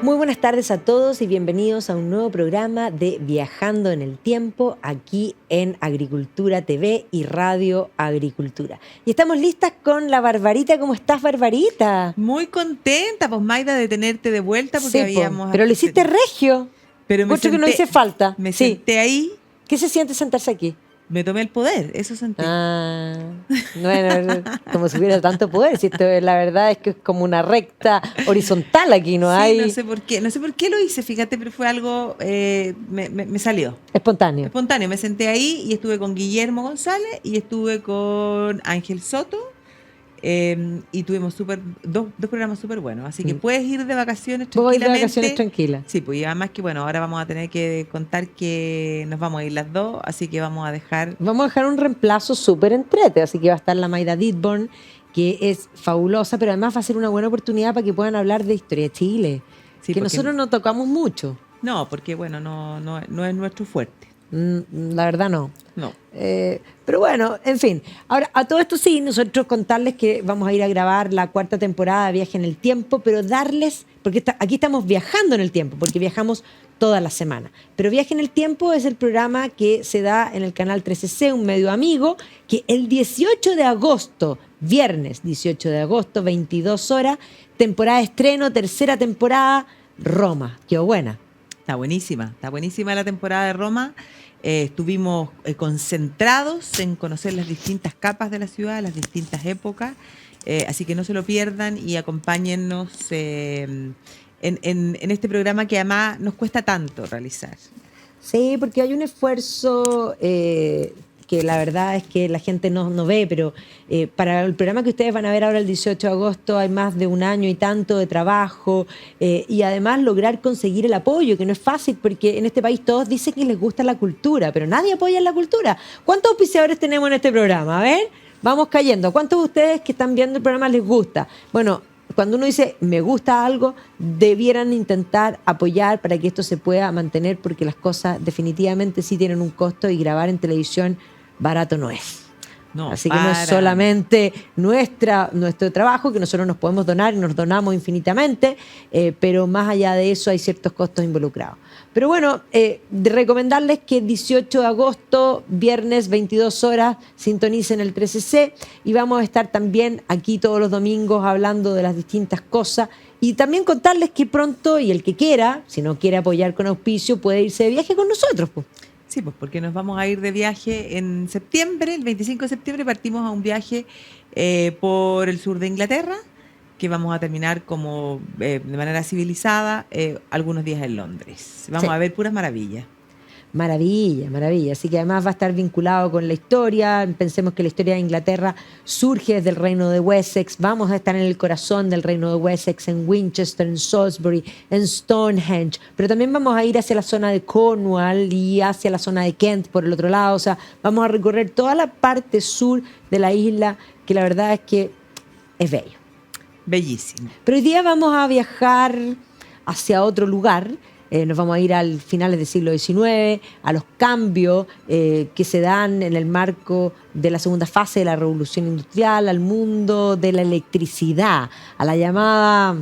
Muy buenas tardes a todos y bienvenidos a un nuevo programa de Viajando en el Tiempo aquí en Agricultura TV y Radio Agricultura. Y estamos listas con la Barbarita. ¿Cómo estás, Barbarita? Muy contenta, pues, Maida, de tenerte de vuelta porque Sí, habíamos... pero lo hiciste regio. Pero Mucho que no hice falta. Me senté ahí. ¿Qué se siente sentarse aquí? Me tomé el poder, eso sentí. Bueno, como si hubiera tanto poder. Si esto, la verdad es que es como una recta horizontal aquí, no hay. No sé por qué lo hice, fíjate, pero fue algo, me salió. Espontáneo. Me senté ahí y estuve con Guillermo González y estuve con Ángel Soto. Y tuvimos dos programas súper buenos, así que puedes ir de vacaciones tranquilamente. Voy de vacaciones tranquila. Sí, pues y además que bueno, ahora vamos a tener que contar que nos vamos a ir las dos, así que vamos a dejar un reemplazo súper entrete, así que va a estar la Maida Ditborn, que es fabulosa, pero además va a ser una buena oportunidad para que puedan hablar de historia de Chile, que nosotros no tocamos mucho. No, porque bueno, no es nuestro fuerte. La verdad no. No. Pero bueno, en fin. Ahora, a todo esto sí, nosotros contarles que vamos a ir a grabar la 4ª temporada de Viaje en el Tiempo, pero darles, porque aquí estamos viajando en el tiempo, porque viajamos toda la semana. Pero Viaje en el Tiempo es el programa que se da en el canal 13C, un medio amigo, que el 18 de agosto, viernes 18 de agosto, 22 horas, temporada de estreno, 3ª temporada, Roma. Quedó buena. Está buenísima la temporada de Roma. Estuvimos concentrados en conocer las distintas capas de la ciudad, las distintas épocas, así que no se lo pierdan y acompáñennos en este programa que además nos cuesta tanto realizar. Sí, porque hay un esfuerzo que la verdad es que la gente no ve, pero para el programa que ustedes van a ver ahora el 18 de agosto hay más de un año y tanto de trabajo y además lograr conseguir el apoyo, que no es fácil porque en este país todos dicen que les gusta la cultura, pero nadie apoya la cultura. ¿Cuántos auspiciadores tenemos en este programa? A ver, vamos cayendo. ¿Cuántos de ustedes que están viendo el programa les gusta? Bueno, cuando uno dice me gusta algo, debieran intentar apoyar para que esto se pueda mantener porque las cosas definitivamente sí tienen un costo y grabar en televisión barato no es. No, así que no es solamente nuestro trabajo, que nosotros nos podemos donar y nos donamos infinitamente, pero más allá de eso hay ciertos costos involucrados. Pero bueno, de recomendarles que el 18 de agosto, viernes, 22 horas, sintonicen el 13C y vamos a estar también aquí todos los domingos hablando de las distintas cosas y también contarles que pronto, y el que quiera, si no quiere apoyar con auspicio, puede irse de viaje con nosotros, pues. Sí, pues porque nos vamos a ir de viaje en septiembre, el 25 de septiembre partimos a un viaje por el sur de Inglaterra, que vamos a terminar como de manera civilizada algunos días en Londres. Vamos a ver puras maravillas. Maravilla. Así que además va a estar vinculado con la historia. Pensemos que la historia de Inglaterra surge desde el reino de Wessex. Vamos a estar en el corazón del reino de Wessex, en Winchester, en Salisbury, en Stonehenge. Pero también vamos a ir hacia la zona de Cornwall y hacia la zona de Kent por el otro lado. O sea, vamos a recorrer toda la parte sur de la isla, que la verdad es que es bello. Bellísimo. Pero hoy día vamos a viajar hacia otro lugar. Nos vamos a ir al finales del siglo XIX, a los cambios que se dan en el marco de la segunda fase de la revolución industrial, al mundo de la electricidad, a la llamada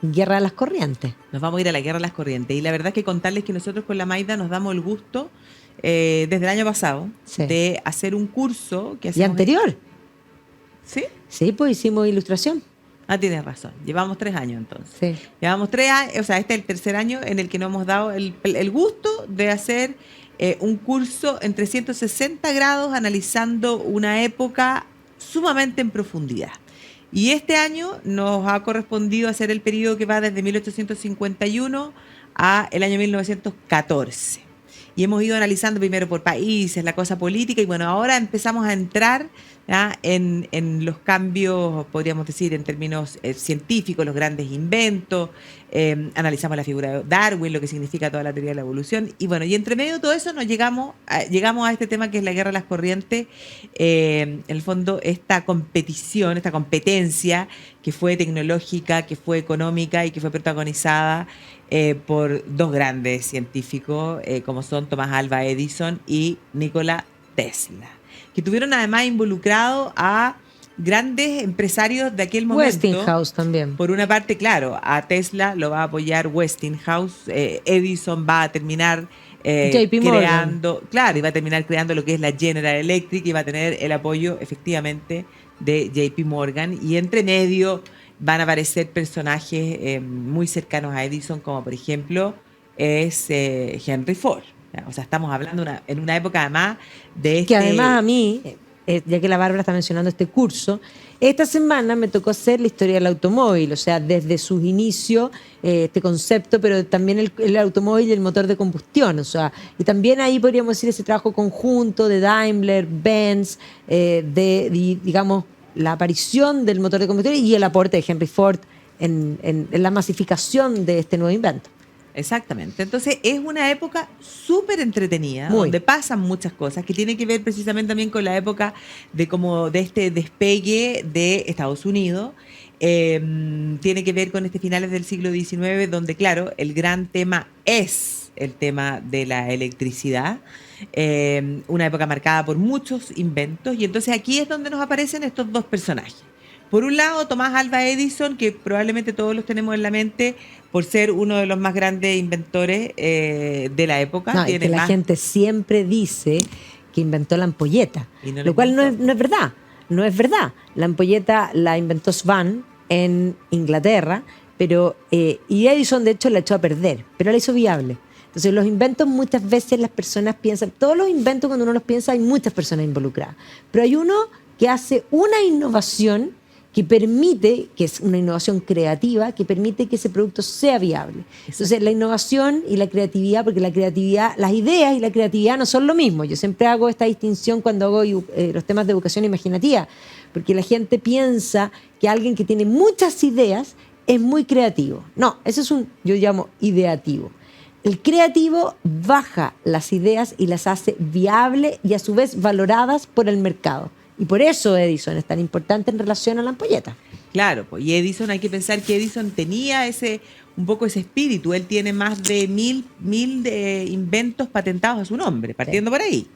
guerra de las corrientes. Nos vamos a ir a la guerra de las corrientes. Y la verdad es que contarles que nosotros con la Maida nos damos el gusto, desde el año pasado, de hacer un curso que hacemos. ¿Y anterior? ¿Sí? Sí, pues hicimos ilustración. Tienes razón. Llevamos 3 años entonces. Sí. Llevamos 3 años, o sea, este es el tercer año en el que nos hemos dado el gusto de hacer un curso en 360 grados analizando una época sumamente en profundidad. Y este año nos ha correspondido hacer el periodo que va desde 1851 a el año 1914. Y hemos ido analizando primero por países, la cosa política, y bueno, ahora empezamos a entrar ¿ya? En los cambios, podríamos decir, en términos científicos, los grandes inventos, analizamos la figura de Darwin, lo que significa toda la teoría de la evolución, y bueno, y entre medio de todo eso llegamos a este tema que es la guerra de las corrientes, en el fondo esta competición, esta competencia que fue tecnológica, que fue económica y que fue protagonizada por dos grandes científicos, como son Tomás Alva Edison y Nikola Tesla, que tuvieron además involucrado a grandes empresarios de aquel momento. Westinghouse también. Por una parte, claro, a Tesla lo va a apoyar Westinghouse, Edison va a terminar JP creando, Morgan. claro, y va a terminar creando lo que es la General Electric y va a tener el apoyo efectivamente de JP Morgan, y entre medio van a aparecer personajes muy cercanos a Edison, como por ejemplo es Henry Ford. O sea, estamos hablando en una época además de Que además a mí, ya que la Bárbara está mencionando este curso, esta semana me tocó hacer la historia del automóvil, o sea, desde sus inicios, este concepto, pero también el automóvil y el motor de combustión, o sea, y también ahí podríamos decir ese trabajo conjunto de Daimler, Benz, digamos, la aparición del motor de combustión y el aporte de Henry Ford en la masificación de este nuevo invento. Exactamente. Entonces es una época súper entretenida, Muy. donde pasan muchas cosas, que tiene que ver precisamente también con la época de este despegue de Estados Unidos. Tiene que ver con finales del siglo XIX, donde, claro, el gran tema es el tema de la electricidad. Una época marcada por muchos inventos, y entonces aquí es donde nos aparecen estos dos personajes. Por un lado, Tomás Alva Edison, que probablemente todos los tenemos en la mente por ser uno de los más grandes inventores de la época. No, y que la gente siempre dice que inventó la ampolleta, no lo cual no es verdad. No es verdad. La ampolleta la inventó Swan en Inglaterra, pero y Edison de hecho la echó a perder, pero la hizo viable. Entonces los inventos muchas veces las personas piensan, todos los inventos cuando uno los piensa hay muchas personas involucradas, pero hay uno que hace una innovación que permite, que es una innovación creativa, que permite que ese producto sea viable. Entonces, la innovación y la creatividad, porque la creatividad, las ideas y la creatividad no son lo mismo. Yo siempre hago esta distinción cuando hago los temas de educación imaginativa, porque la gente piensa que alguien que tiene muchas ideas es muy creativo. No, eso es yo llamo ideativo. El creativo baja las ideas y las hace viables y a su vez valoradas por el mercado. Y por eso Edison es tan importante en relación a la ampolleta. Claro, pues, y Edison, hay que pensar que Edison tenía un poco ese espíritu. Él tiene más de mil de inventos patentados a su nombre, partiendo por ahí.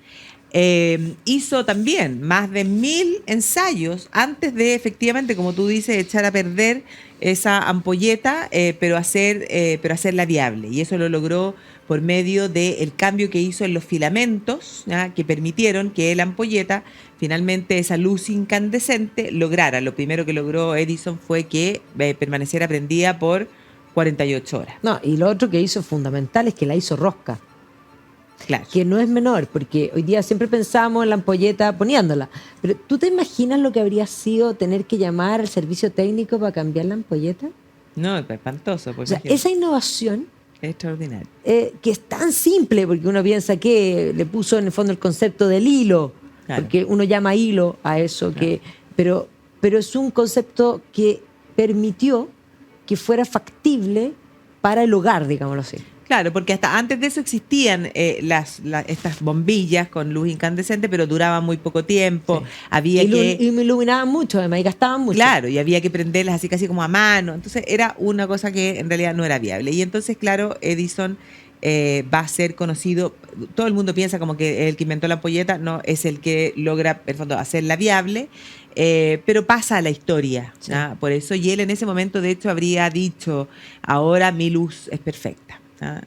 Hizo también más de 1000 ensayos antes de, efectivamente, como tú dices, echar a perder esa ampolleta, pero hacerla viable. Y eso lo logró por medio del cambio que hizo en los filamentos, ¿ya? Que permitieron que la ampolleta, finalmente esa luz incandescente, lograra. Lo primero que logró Edison fue que permaneciera prendida por 48 horas. No, y lo otro que hizo fundamental es que la hizo rosca. Claro. Que no es menor, porque hoy día siempre pensamos en la ampolleta poniéndola. Pero ¿tú te imaginas lo que habría sido tener que llamar al servicio técnico para cambiar la ampolleta? No, es espantoso. O sea, esa innovación es extraordinaria. Que es tan simple, porque uno piensa que le puso en el fondo el concepto del hilo, claro. Porque uno llama hilo a eso, claro. Pero es un concepto que permitió que fuera factible para el hogar, digámoslo así. Claro, porque hasta antes de eso existían estas bombillas con luz incandescente, pero duraban muy poco tiempo. Sí. Había y me iluminaban mucho, además, y gastaban mucho. Claro, y había que prenderlas así casi como a mano. Entonces era una cosa que en realidad no era viable. Y entonces, claro, Edison va a ser conocido. Todo el mundo piensa como que el que inventó la ampolleta no es el que logra, en el fondo, hacerla viable. Pero pasa a la historia, sí. Por eso, y él en ese momento de hecho habría dicho, ahora mi luz es perfecta.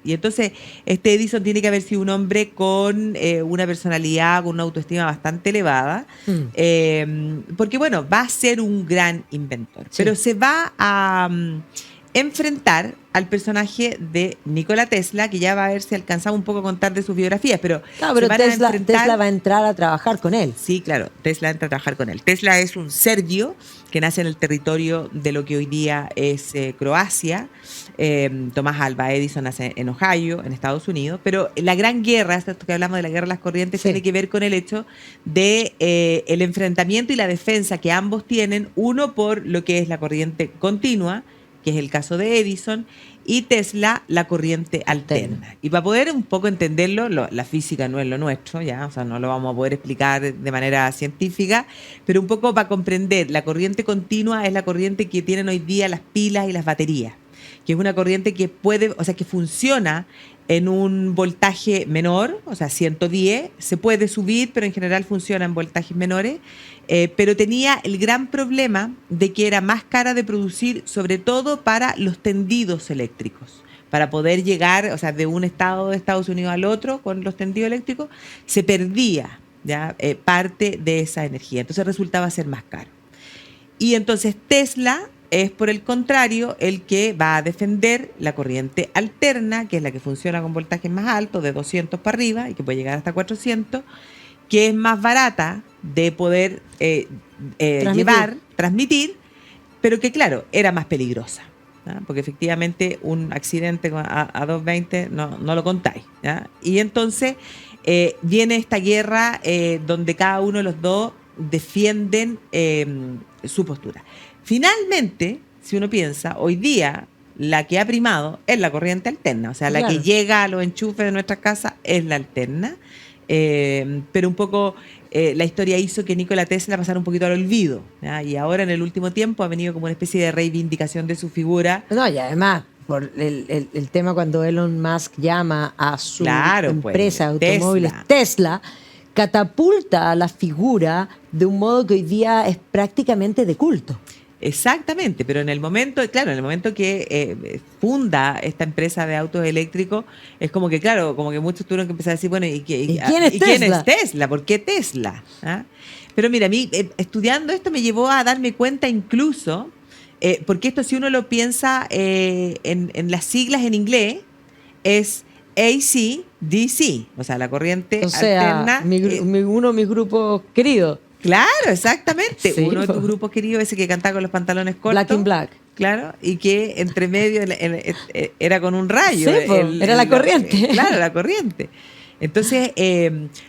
Y entonces Edison tiene que haber sido un hombre con una personalidad, con una autoestima bastante elevada, porque bueno, va a ser un gran inventor, sí. Pero se va a enfrentar al personaje de Nikola Tesla, que ya va a ver si alcanzamos un poco a contar de sus biografías, pero, Claro, pero Tesla va a entrar a trabajar con él. Sí, claro, Tesla entra a trabajar con él. Tesla es un serbio que nace en el territorio de lo que hoy día es Croacia. Thomas Alva Edison nace en Ohio, en Estados Unidos. Pero la gran guerra, esto que hablamos de la guerra de las corrientes, Sí. tiene que ver con el hecho de el enfrentamiento y la defensa que ambos tienen, uno por lo que es la corriente continua, que es el caso de Edison, y Tesla, la corriente alterna. Y para poder un poco entenderlo, la física no es lo nuestro, ya, o sea, no lo vamos a poder explicar de manera científica, pero un poco para comprender, la corriente continua es la corriente que tienen hoy día las pilas y las baterías, que es una corriente que puede, o sea, que funciona en un voltaje menor, o sea, 110, se puede subir, pero en general funciona en voltajes menores, pero tenía el gran problema de que era más cara de producir, sobre todo para los tendidos eléctricos. Para poder llegar, o sea, de un estado de Estados Unidos al otro con los tendidos eléctricos, se perdía ya parte de esa energía. Entonces resultaba ser más caro. Y entonces Tesla es, por el contrario, el que va a defender la corriente alterna, que es la que funciona con voltajes más altos, de 200 para arriba, y que puede llegar hasta 400, que es más barata de poder transmitir, pero que, claro, era más peligrosa, ¿ya? Porque efectivamente un accidente a 220 no lo contáis, ¿ya? Y entonces viene esta guerra donde cada uno de los dos defienden su postura. Finalmente, si uno piensa, hoy día la que ha primado es la corriente alterna, o sea, la que llega a los enchufes de nuestra casa es la alterna, pero un poco la historia hizo que Nikola Tesla pasara un poquito al olvido, ¿ya? Y ahora en el último tiempo ha venido como una especie de reivindicación de su figura. No, y además, por el tema cuando Elon Musk llama a su empresa de automóviles Tesla, catapulta a la figura de un modo que hoy día es prácticamente de culto. Exactamente, pero en el momento, claro, en el momento que funda esta empresa de autos eléctricos, es como que, claro, como que muchos tuvieron que empezar a decir, bueno, ¿y quién es Tesla? ¿Por qué Tesla? ¿Ah? Pero mira, a mí estudiando esto me llevó a darme cuenta incluso, porque esto si uno lo piensa en las siglas en inglés, es AC/DC, o sea, la corriente alterna. Uno de mis grupos queridos. Claro, exactamente. Sí, uno de tus grupos queridos, ese que cantaba con los pantalones cortos. Black in Black. Claro, y que entre medio era con un rayo. Sí, era la corriente. Claro, la corriente. Entonces,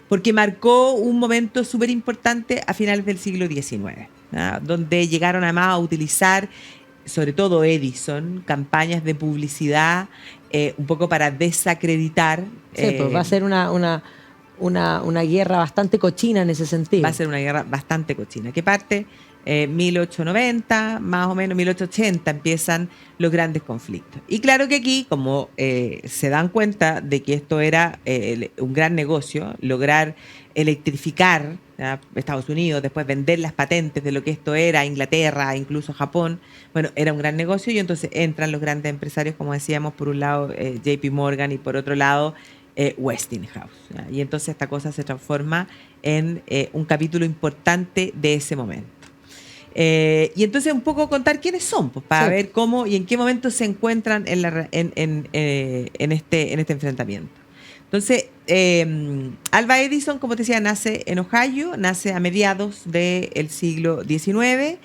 porque marcó un momento súper importante a finales del siglo XIX, ¿no? Donde llegaron además a utilizar, sobre todo Edison, campañas de publicidad un poco para desacreditar. Sí, pues va a ser una guerra bastante cochina en ese sentido. Va a ser una guerra bastante cochina, que parte 1890, más o menos 1880 empiezan los grandes conflictos. Y claro que aquí, como se dan cuenta de que esto era un gran negocio, lograr electrificar Estados Unidos, después vender las patentes de lo que esto era, Inglaterra, incluso Japón, bueno, era un gran negocio y entonces entran los grandes empresarios, como decíamos, por un lado JP Morgan y por otro lado Westinghouse, ¿ya? Y entonces esta cosa se transforma en un capítulo importante de ese momento. Y entonces un poco contar quiénes son, pues, para ver cómo y en qué momento se encuentran en este enfrentamiento. Entonces, Alva Edison, como te decía, nace en Ohio, nace a mediados del siglo XIX,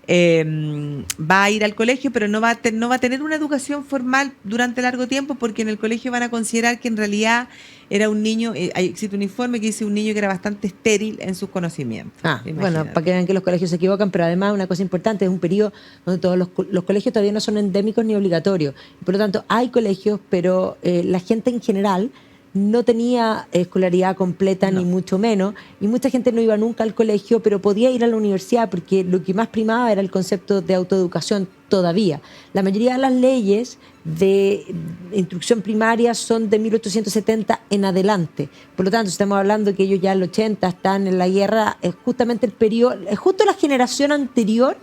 va a ir al colegio, pero no va a tener una educación formal durante largo tiempo, porque en el colegio van a considerar que en realidad era un niño, existe un informe que dice un niño que era bastante estéril en sus conocimientos. Bueno, para que vean que los colegios se equivocan, pero además una cosa importante, es un periodo donde todos los colegios todavía no son endémicos ni obligatorios. Por lo tanto, hay colegios, pero la gente en general no tenía escolaridad completa, ni mucho menos, y mucha gente no iba nunca al colegio, pero podía ir a la universidad porque lo que más primaba era el concepto de autoeducación todavía. La mayoría de las leyes de instrucción primaria son de 1870 en adelante. Por lo tanto, si estamos hablando que ellos ya en el 80 están en la guerra, es justamente el periodo, es justo la generación anterior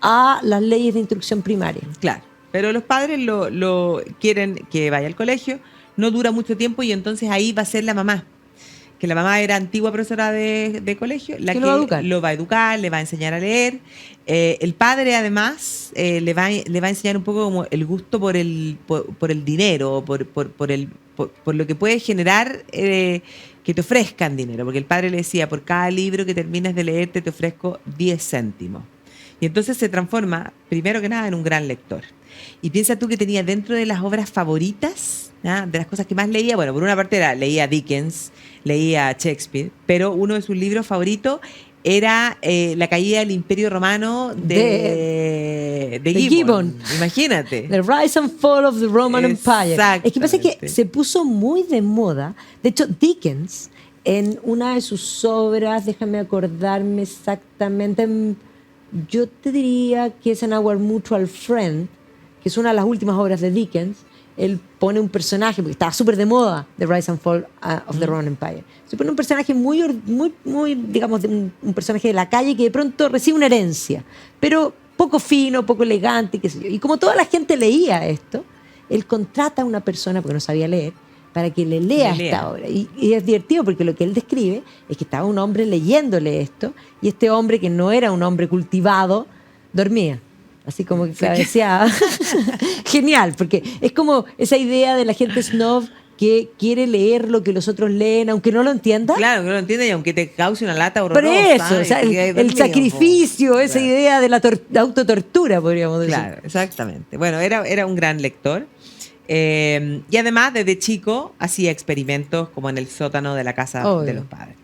a las leyes de instrucción primaria. Claro, pero los padres lo quieren que vaya al colegio. No dura mucho tiempo y entonces ahí va a ser la mamá. que la mamá era antigua profesora de colegio, la Que que lo va a educar. le va a enseñar a leer. El padre, además, le va a enseñar un poco como el gusto por el dinero, por lo que puede generar que te ofrezcan dinero. Porque el padre le decía, por cada libro que termines de leerte te ofrezco 10 céntimos. Y entonces se transforma, primero que nada, en un gran lector. Y piensa tú que tenía dentro de las obras favoritas, ¿ah? De las cosas que más leía, bueno, por una parte leía Dickens, leía Shakespeare, pero uno de sus libros favoritos era La caída del Imperio Romano de Gibbon. Imagínate. The Rise and Fall of the Roman Empire. Es que pasa que se puso muy de moda. De hecho, Dickens, en una de sus obras, déjame acordarme exactamente, yo te diría que es en Our Mutual Friend, que es una de las últimas obras de Dickens. Él pone un personaje, porque estaba súper de moda, The Rise and Fall of the Roman Empire. Se pone un personaje muy digamos, un personaje de la calle que de pronto recibe una herencia, pero poco fino, poco elegante, qué sé yo. Y como toda la gente leía esto, él contrata a una persona, porque no sabía leer, para que le lea esta obra. Y es divertido porque lo que él describe es que estaba un hombre leyéndole esto, y este hombre, que no era un hombre cultivado, dormía. Así como que cabeceaba. Genial, porque es como esa idea de la gente snob que quiere leer lo que los otros leen, aunque no lo entienda. Claro, que no lo entienda y aunque te cause una lata horrorosa. Pero eso, o sea, el sacrificio, esa idea de la autotortura, podríamos decir. Claro, exactamente. Bueno, era un gran lector. Y además, desde chico, hacía experimentos como en el sótano de la casa de los padres.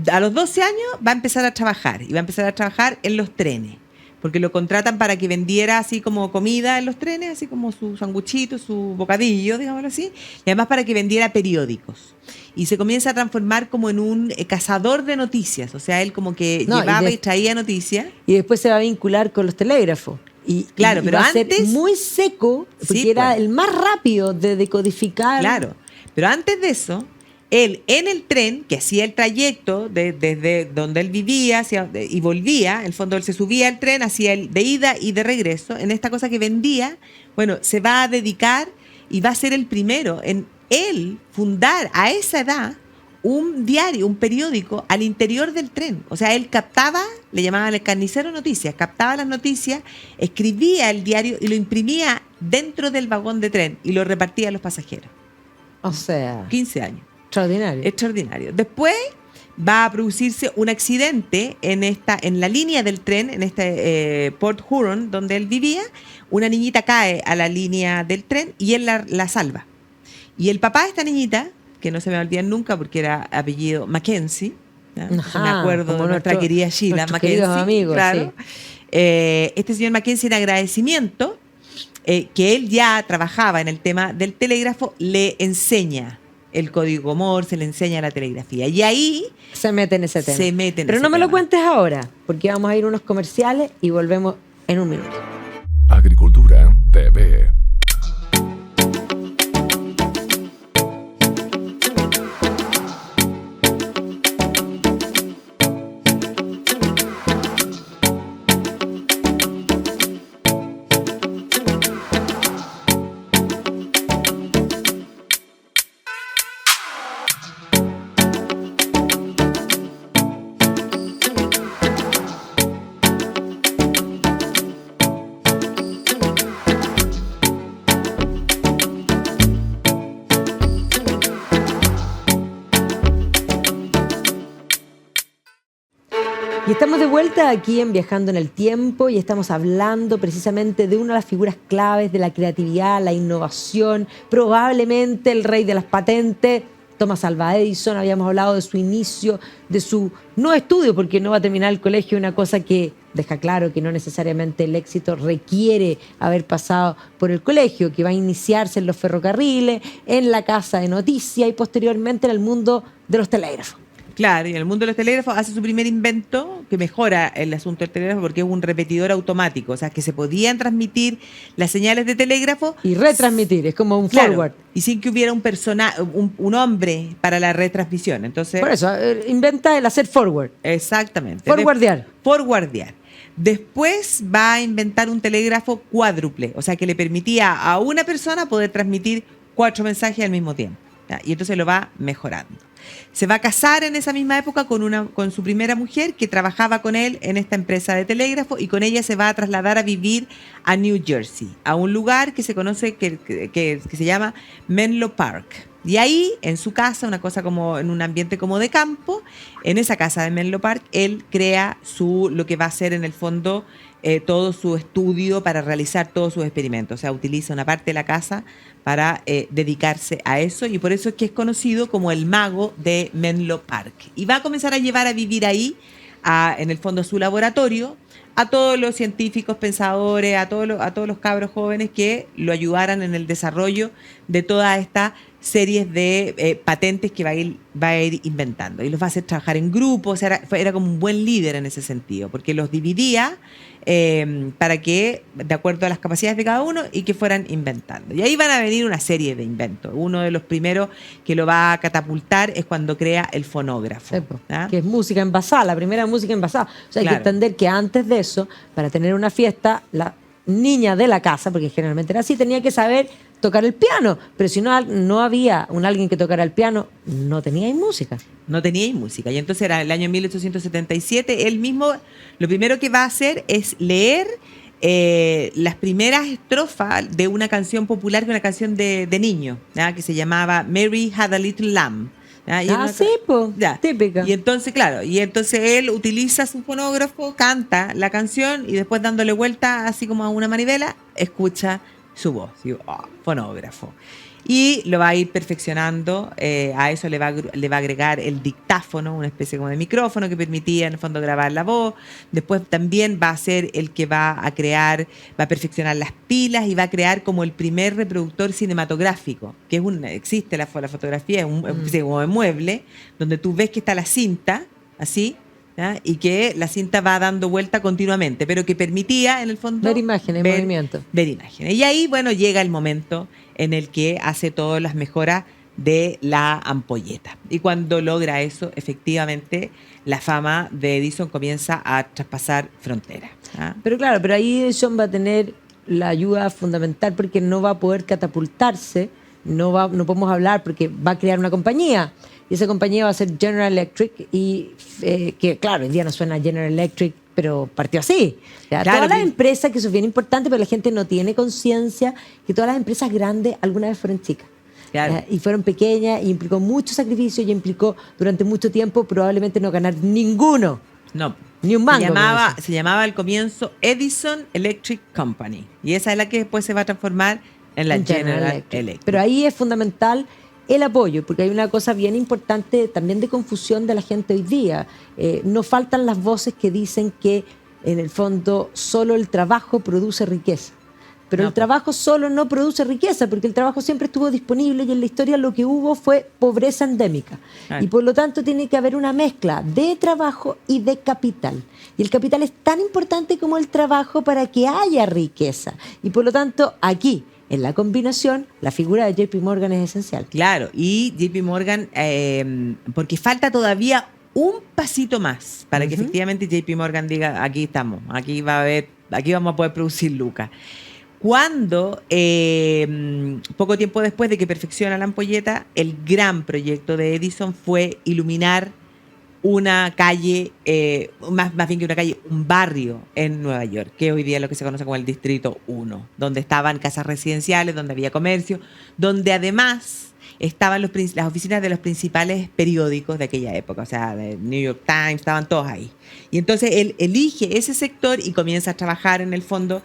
A los 12 años va a empezar a trabajar, y va a empezar a trabajar en los trenes, porque lo contratan para que vendiera así como comida en los trenes, así como su sanguchito, su bocadillo, digámoslo así, y además para que vendiera periódicos. Y se comienza a transformar como en un cazador de noticias, o sea, él como que llevaba y traía noticias. Y después se va a vincular con los telégrafos. Claro, pero va antes... a ser muy seco, porque era el más rápido de decodificar. Claro, pero antes de eso, él en el tren, que hacía el trayecto desde donde él vivía y volvía, en el fondo él se subía al tren, hacía el de ida y de regreso, en esta cosa que vendía, bueno, se va a dedicar y va a ser el primero en él fundar a esa edad un diario, un periódico al interior del tren. O sea, él captaba, le llamaban el carnicero noticias, captaba las noticias, escribía el diario y lo imprimía dentro del vagón de tren y lo repartía a los pasajeros. O sea, 15 años. Extraordinario. Extraordinario. Después va a producirse un accidente en la línea del tren, en Port Huron, donde él vivía. Una niñita cae a la línea del tren y él la salva. Y el papá de esta niñita, que no se me va a olvidar nunca porque era apellido Mackenzie, me acuerdo de nuestra querida Sheila Mackenzie. Amigos, claro. Sí. Este señor Mackenzie, en agradecimiento, que él ya trabajaba en el tema del telégrafo, le enseña el código Morse, le enseña la telegrafía. Y ahí se mete en ese tema. Pero no me lo cuentes ahora, porque vamos a ir a unos comerciales y volvemos en un minuto. Agricultura TV. Y estamos de vuelta aquí en Viajando en el Tiempo y estamos hablando precisamente de una de las figuras claves de la creatividad, la innovación, probablemente el rey de las patentes, Thomas Alva Edison. Habíamos hablado de su inicio, de su no estudio, porque no va a terminar el colegio, una cosa que deja claro que no necesariamente el éxito requiere haber pasado por el colegio, que va a iniciarse en los ferrocarriles, en la casa de noticias y posteriormente en el mundo de los telégrafos. Claro, y en el mundo de los telégrafos hace su primer invento que mejora el asunto del telégrafo porque es un repetidor automático, o sea, que se podían transmitir las señales de telégrafo y retransmitir, es como un forward. Y sin que hubiera un hombre para la retransmisión. Entonces, por eso, inventa el hacer forward. Exactamente. Forwardear. Forwardear. Después va a inventar un telégrafo cuádruple, o sea, que le permitía a una persona poder transmitir 4 mensajes al mismo tiempo. ¿ya? Y entonces lo va mejorando. Se va a casar en esa misma época con su primera mujer que trabajaba con él en esta empresa de telégrafo, y con ella se va a trasladar a vivir a New Jersey, a un lugar que se conoce que se llama Menlo Park. Y ahí, en su casa, una cosa como en un ambiente como de campo, en esa casa de Menlo Park, él crea lo que va a ser en el fondo todo su estudio para realizar todos sus experimentos. O sea, utiliza una parte de la casa para dedicarse a eso, y por eso es que es conocido como el mago de Menlo Park. Y va a comenzar a llevar a vivir ahí, en el fondo, su laboratorio, a todos los científicos, pensadores, a todos los cabros jóvenes que lo ayudaran en el desarrollo de todas estas series de patentes que va a ir inventando. Y los va a hacer trabajar en grupos. Era como un buen líder en ese sentido, porque los dividía para que, de acuerdo a las capacidades de cada uno, y que fueran inventando. Y ahí van a venir una serie de inventos. Uno de los primeros que lo va a catapultar es cuando crea el fonógrafo. ¿Ah? Que es música envasada, la primera música envasada. O sea, hay que entender que antes de eso, para tener una fiesta, la niña de la casa, porque generalmente era así, tenía que saber tocar el piano, pero si no había alguien que tocara el piano, no teníais música. No teníais música. Y entonces era el año 1877, él mismo lo primero que va a hacer es leer las primeras estrofas de una canción popular, una canción de niño, ¿ya? Que se llamaba Mary Had a Little Lamb. Sí, pues, típica. Y entonces, claro, él utiliza su fonógrafo, canta la canción, y después, dándole vuelta así como a una manivela, escucha su voz. Digo, fonógrafo. Y lo va a ir perfeccionando. A eso le va a agregar el dictáfono, una especie como de micrófono que permitía en el fondo grabar la voz. Después también va a ser el que va a perfeccionar las pilas, y va a crear como el primer reproductor cinematográfico, que existe la fotografía, es un especie como de mueble, donde tú ves que está la cinta, así, ¿ya? Y que la cinta va dando vuelta continuamente, pero que permitía, en el fondo, ver imágenes, movimiento. Ver imágenes. Y ahí, bueno, llega el momento en el que hace todas las mejoras de la ampolleta. Y cuando logra eso, efectivamente, la fama de Edison comienza a traspasar fronteras. ¿Ah? Pero claro, pero ahí Edison va a tener la ayuda fundamental, porque no va a poder catapultarse, no podemos hablar, porque va a crear una compañía. Y esa compañía va a ser General Electric, y que claro, hoy día no suena General Electric, pero partió así. Claro, todas las empresas, que eso es bien importante, pero la gente no tiene conciencia que todas las empresas grandes alguna vez fueron chicas. Claro. Y fueron pequeñas, y implicó mucho sacrificio, y implicó durante mucho tiempo probablemente no ganar ninguno. No. Ni un mango. Se llamaba al comienzo Edison Electric Company. Y esa es la que después se va a transformar en la General Electric. Pero ahí es fundamental el apoyo, porque hay una cosa bien importante también de confusión de la gente hoy día. No faltan las voces que dicen que en el fondo solo el trabajo produce riqueza. Pero el trabajo solo no produce riqueza, porque el trabajo siempre estuvo disponible, y en la historia lo que hubo fue pobreza endémica. Y por lo tanto tiene que haber una mezcla de trabajo y de capital. Y el capital es tan importante como el trabajo para que haya riqueza. Y por lo tanto, aquí, en la combinación, la figura de JP Morgan es esencial. Claro, y JP Morgan, porque falta todavía un pasito más para que efectivamente JP Morgan diga, aquí estamos, aquí vamos a poder producir lucas. Cuando, poco tiempo después de que perfecciona la ampolleta, el gran proyecto de Edison fue iluminar una calle, más bien que una calle, un barrio en Nueva York, que hoy día es lo que se conoce como el Distrito 1, donde estaban casas residenciales, donde había comercio, donde además estaban las oficinas de los principales periódicos de aquella época, o sea, de New York Times, estaban todos ahí. Y entonces él elige ese sector y comienza a trabajar en el fondo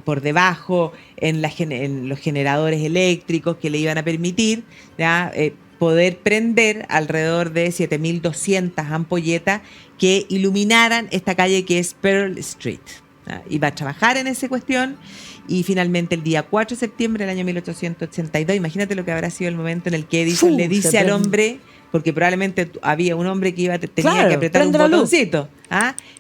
por debajo, en los generadores eléctricos que le iban a permitir, ¿ya? Poder prender alrededor de 7.200 ampolletas que iluminaran esta calle que es Pearl Street. Iba a trabajar en esa cuestión, y finalmente el día 4 de septiembre del año 1882, imagínate lo que habrá sido el momento en el que Edison le dice al hombre, porque probablemente había un hombre que tenía que apretar un botoncito,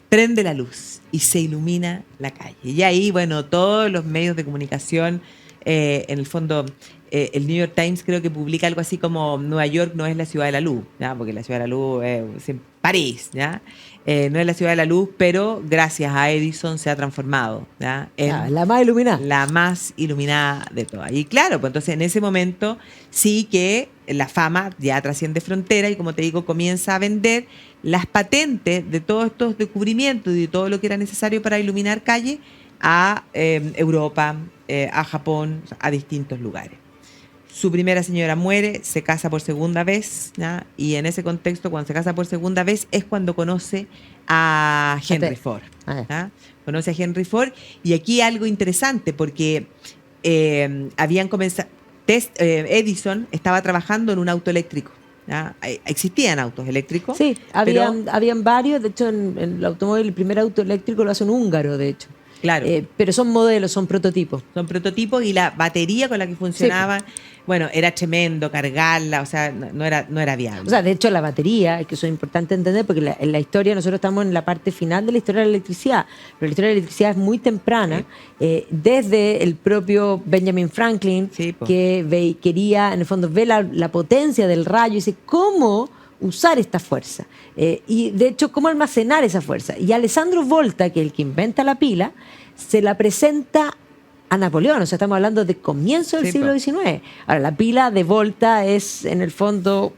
prende la luz, y se ilumina la calle. Y ahí, bueno, todos los medios de comunicación En el fondo, el New York Times creo que publica algo así como Nueva York no es la ciudad de la luz, ¿ya? Porque la ciudad de la luz es en París, ¿ya? No es la ciudad de la luz, pero gracias a Edison se ha transformado, ¿ya? En La más iluminada. la más iluminada de todas. Y claro, pues entonces en ese momento sí que la fama ya trasciende frontera y, como te digo, comienza a vender las patentes de todos estos descubrimientos y de todo lo que era necesario para iluminar calles a Europa, a Japón, a distintos lugares. Su primera señora muere, se casa por segunda vez, ¿ya? Y en ese contexto, cuando se casa por segunda vez, es cuando conoce a Henry Ford. ¿Ya? Conoce a Henry Ford, y aquí algo interesante, porque habían comenzado, Edison estaba trabajando en un auto eléctrico. ¿Ya? Existían autos eléctricos. Sí, habían varios, de hecho en el automóvil, el primer auto eléctrico lo hace un húngaro, de hecho. Claro. Pero son modelos, son prototipos. Son prototipos, y la batería con la que funcionaba, sí, bueno, era tremendo cargarla, o sea, no era viable. O sea, de hecho la batería, que eso es importante entender, porque en la historia, nosotros estamos en la parte final de la historia de la electricidad, pero la historia de la electricidad es muy temprana, sí. Desde el propio Benjamin Franklin, sí, que quería, en el fondo, ver la potencia del rayo y dice, ¿cómo usar esta fuerza? Y de hecho, ¿cómo almacenar esa fuerza? Y Alessandro Volta, que es el que inventa la pila, se la presenta a Napoleón. O sea, estamos hablando de comienzo del siglo XIX. Ahora, la pila de Volta es, en el fondo,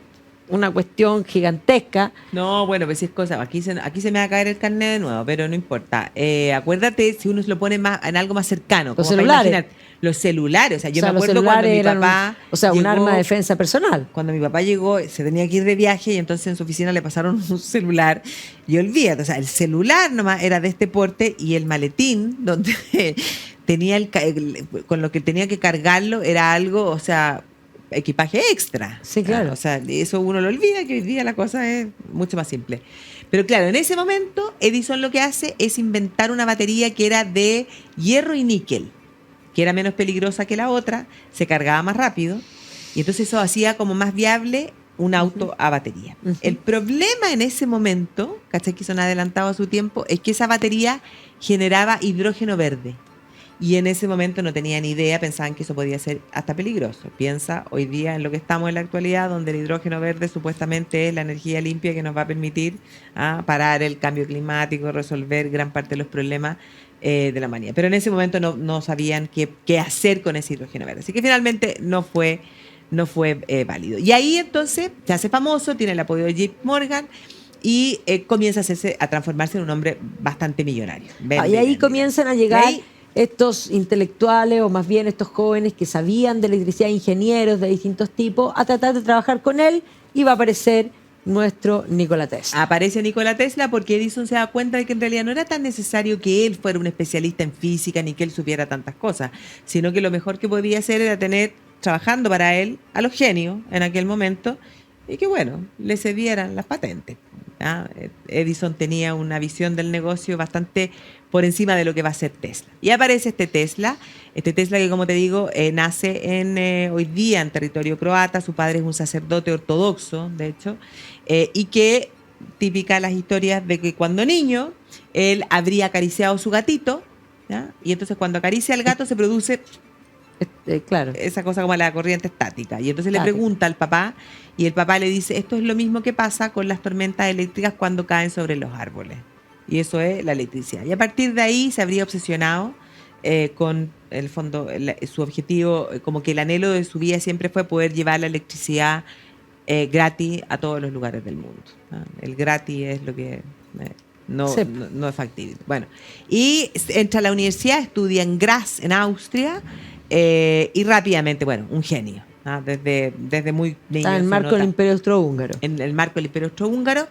una cuestión gigantesca. No, bueno, pues es cosa, aquí se me va a caer el carnet de nuevo, pero no importa. Acuérdate, si uno se lo pone más en algo más cercano, los celulares. Los celulares, o sea, yo me acuerdo cuando mi papá llegó, un arma de defensa personal. Cuando mi papá llegó, se tenía que ir de viaje, y entonces en su oficina le pasaron un celular, y olvídate, o sea, el celular nomás era de este porte, y el maletín donde tenía con lo que tenía que cargarlo era algo, o sea, equipaje extra. Sí, claro. O sea, eso uno lo olvida, que hoy día la cosa es mucho más simple. Pero claro, en ese momento Edison lo que hace es inventar una batería que era de hierro y níquel, que era menos peligrosa que la otra, se cargaba más rápido, y entonces eso hacía como más viable un auto a batería. El problema en ese momento, ¿cachai? Que son adelantados a su tiempo, es que esa batería generaba hidrógeno verde. Y en ese momento no tenían idea, pensaban que eso podía ser hasta peligroso. Piensa hoy día en lo que estamos en la actualidad, donde el hidrógeno verde supuestamente es la energía limpia que nos va a permitir parar el cambio climático, resolver gran parte de los problemas de la humanidad. Pero en ese momento no sabían qué hacer con ese hidrógeno verde. Así que finalmente no fue válido. Y ahí entonces se hace famoso, tiene el apoyo de JP Morgan, y comienza a transformarse en un hombre bastante millonario. Y ahí comienzan a llegar estos intelectuales, o más bien estos jóvenes que sabían de electricidad, ingenieros de distintos tipos, a tratar de trabajar con él, y va a aparecer nuestro Nikola Tesla. Aparece Nikola Tesla porque Edison se da cuenta de que en realidad no era tan necesario que él fuera un especialista en física ni que él supiera tantas cosas, sino que lo mejor que podía hacer era tener trabajando para él a los genios en aquel momento, y que bueno, le cedieran las patentes. Edison tenía una visión del negocio bastante por encima de lo que va a ser Tesla. Y aparece este Tesla que, como te digo, nace hoy día en territorio croata. Su padre es un sacerdote ortodoxo, de hecho, y que, típica las historias de que cuando niño él habría acariciado su gatito, ¿ya? Y entonces cuando acaricia al gato se produce claro, esa cosa como la corriente estática. Y entonces le pregunta al papá, y el papá le dice, esto es lo mismo que pasa con las tormentas eléctricas cuando caen sobre los árboles. Y eso es la electricidad. Y a partir de ahí se habría obsesionado con, en el fondo, su objetivo, como que el anhelo de su vida siempre fue poder llevar la electricidad gratis a todos los lugares del mundo. El gratis es lo que no es factible. Bueno, y entra a la universidad, estudia en Graz, en Austria, y rápidamente, bueno, un genio. Desde muy niño. Está en el marco del Imperio Austrohúngaro. En el marco del Imperio Austrohúngaro.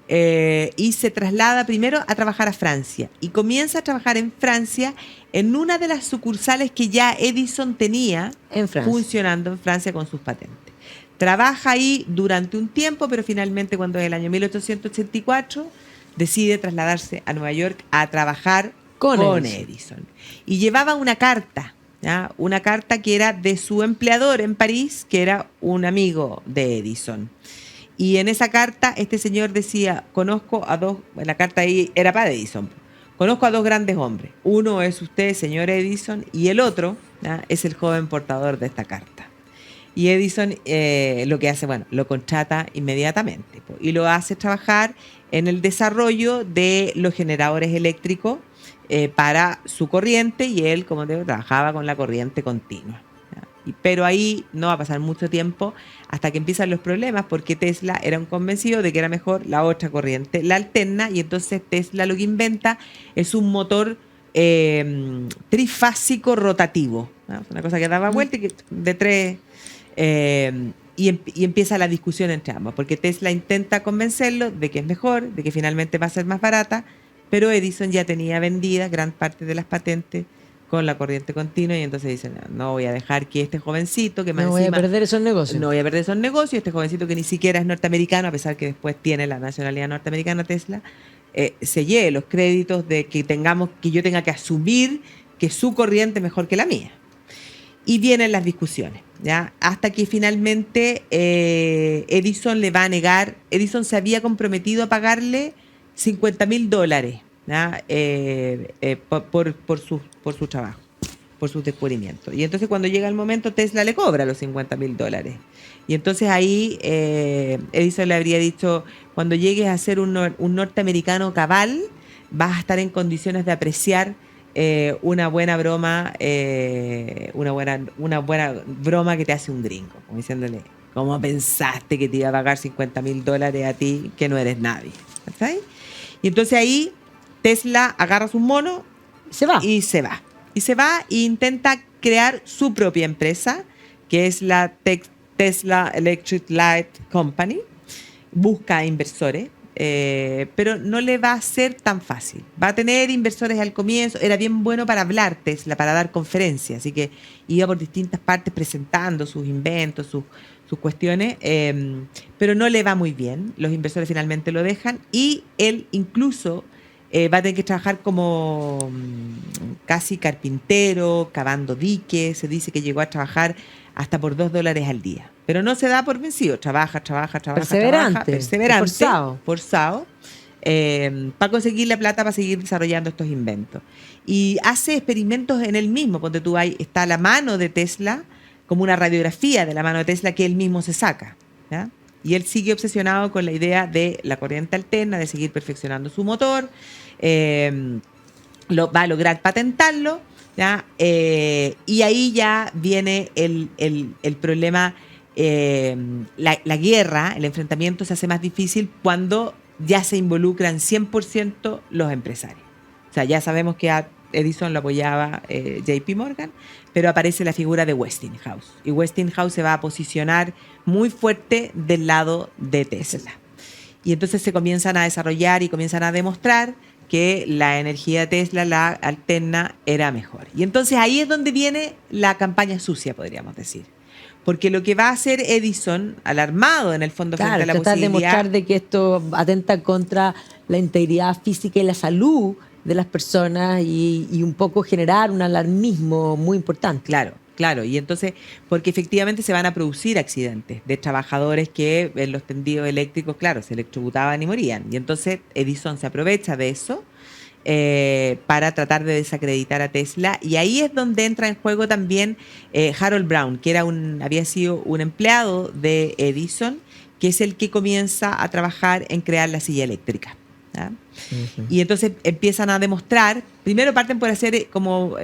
Y se traslada primero a trabajar a Francia, y comienza a trabajar en Francia en una de las sucursales que ya Edison tenía funcionando en Francia con sus patentes. Trabaja ahí durante un tiempo, pero finalmente, cuando es el año 1884, decide trasladarse a Nueva York a trabajar con Edison. Y llevaba una carta, ¿ya? Una carta que era de su empleador en París, que era un amigo de Edison. Y en esa carta este señor decía, conozco a dos, la carta ahí era para Edison, conozco a dos grandes hombres. Uno es usted, señor Edison, y el otro, ¿ya?, es el joven portador de esta carta. Y Edison lo que hace, bueno, lo contrata inmediatamente y lo hace trabajar en el desarrollo de los generadores eléctricos para su corriente, y él, como te digo, trabajaba con la corriente continua. Pero ahí no va a pasar mucho tiempo hasta que empiezan los problemas, porque Tesla era un convencido de que era mejor la otra corriente, la alterna, y entonces Tesla lo que inventa es un motor trifásico rotativo, ¿no? Una cosa que daba vuelta y que de tres... y empieza la discusión entre ambos, porque Tesla intenta convencerlo de que es mejor, de que finalmente va a ser más barata, pero Edison ya tenía vendidas gran parte de las patentes con la corriente continua, y entonces dice, no voy a dejar que este jovencito, que más No voy a encima, perder esos negocios. no voy a perder esos negocios, este jovencito que ni siquiera es norteamericano, a pesar que después tiene la nacionalidad norteamericana Tesla, se lleve los créditos de que yo tenga que asumir que su corriente es mejor que la mía. Y vienen las discusiones, ¿ya? Hasta que finalmente Edison le va a negar. Edison se había comprometido a pagarle $50,000, ¿ya? Por su trabajo, por sus descubrimientos. Y entonces cuando llega el momento, Tesla le cobra los $50,000. Y entonces ahí Edison le habría dicho, cuando llegues a ser un norteamericano cabal, vas a estar en condiciones de apreciar una buena broma que te hace un gringo, como diciéndole, ¿cómo pensaste que te iba a pagar $50,000 a ti que no eres nadie? ¿Sabes? Y entonces ahí Tesla agarra sus monos Se va. y se va. Y se va e intenta crear su propia empresa, que es la Tesla Electric Light Company. Busca inversores. Pero no le va a ser tan fácil. Va a tener inversores al comienzo. Era bien bueno para hablar Tesla, para dar conferencias, así que iba por distintas partes presentando sus inventos, sus cuestiones, pero no le va muy bien. Los inversores finalmente lo dejan, y él incluso va a tener que trabajar como casi carpintero, cavando diques. Se dice que llegó a trabajar hasta por $2 al día. Pero no se da por vencido, trabaja, perseverante, forzado, para conseguir la plata para seguir desarrollando estos inventos. Y hace experimentos en él mismo, donde tú está la mano de Tesla, como una radiografía de la mano de Tesla que él mismo se saca, ¿ya? Y él sigue obsesionado con la idea de la corriente alterna, de seguir perfeccionando su motor, va a lograr patentarlo, ¿ya? Y ahí ya viene el problema. La guerra, el enfrentamiento se hace más difícil cuando ya se involucran 100% los empresarios. O sea, ya sabemos que a Edison lo apoyaba JP Morgan, pero aparece la figura de Westinghouse. Y Westinghouse se va a posicionar muy fuerte del lado de Tesla. Y entonces se comienzan a desarrollar y comienzan a demostrar que la energía de Tesla, la alterna, era mejor. Y entonces ahí es donde viene la campaña sucia, podríamos decir. Porque lo que va a hacer Edison, alarmado en el fondo, claro, frente a la tratar de posibilidad... mostrar de que esto atenta contra la integridad física y la salud de las personas, y un poco generar un alarmismo muy importante. Claro. Y entonces, porque efectivamente se van a producir accidentes de trabajadores que en los tendidos eléctricos, claro, se electrocutaban y morían. Y entonces Edison se aprovecha de eso para tratar de desacreditar a Tesla. Y ahí es donde entra en juego también Harold Brown, que había sido un empleado de Edison, que es el que comienza a trabajar en crear la silla eléctrica, ¿ya? Uh-huh. Y entonces empiezan a demostrar, primero parten por hacer como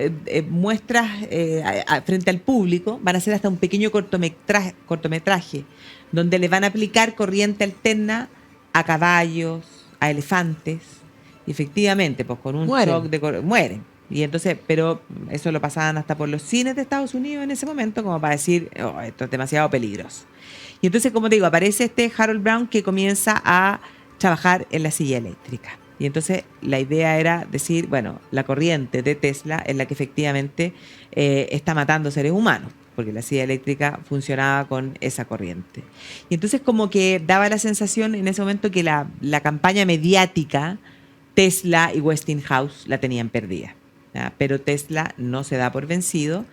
muestras frente al público, van a hacer hasta un pequeño cortometraje donde le van a aplicar corriente alterna a caballos, a elefantes, y efectivamente, pues con un shock mueren. Y entonces, pero eso lo pasaban hasta por los cines de Estados Unidos en ese momento, como para decir, esto es demasiado peligroso. Y entonces, como te digo, aparece este Harold Brown que comienza a trabajar en la silla eléctrica. Y entonces la idea era decir, bueno, la corriente de Tesla es la que efectivamente está matando seres humanos, porque la silla eléctrica funcionaba con esa corriente. Y entonces como que daba la sensación en ese momento que la campaña mediática, Tesla y Westinghouse la tenían perdida, ¿ya? Pero Tesla no se da por vencido,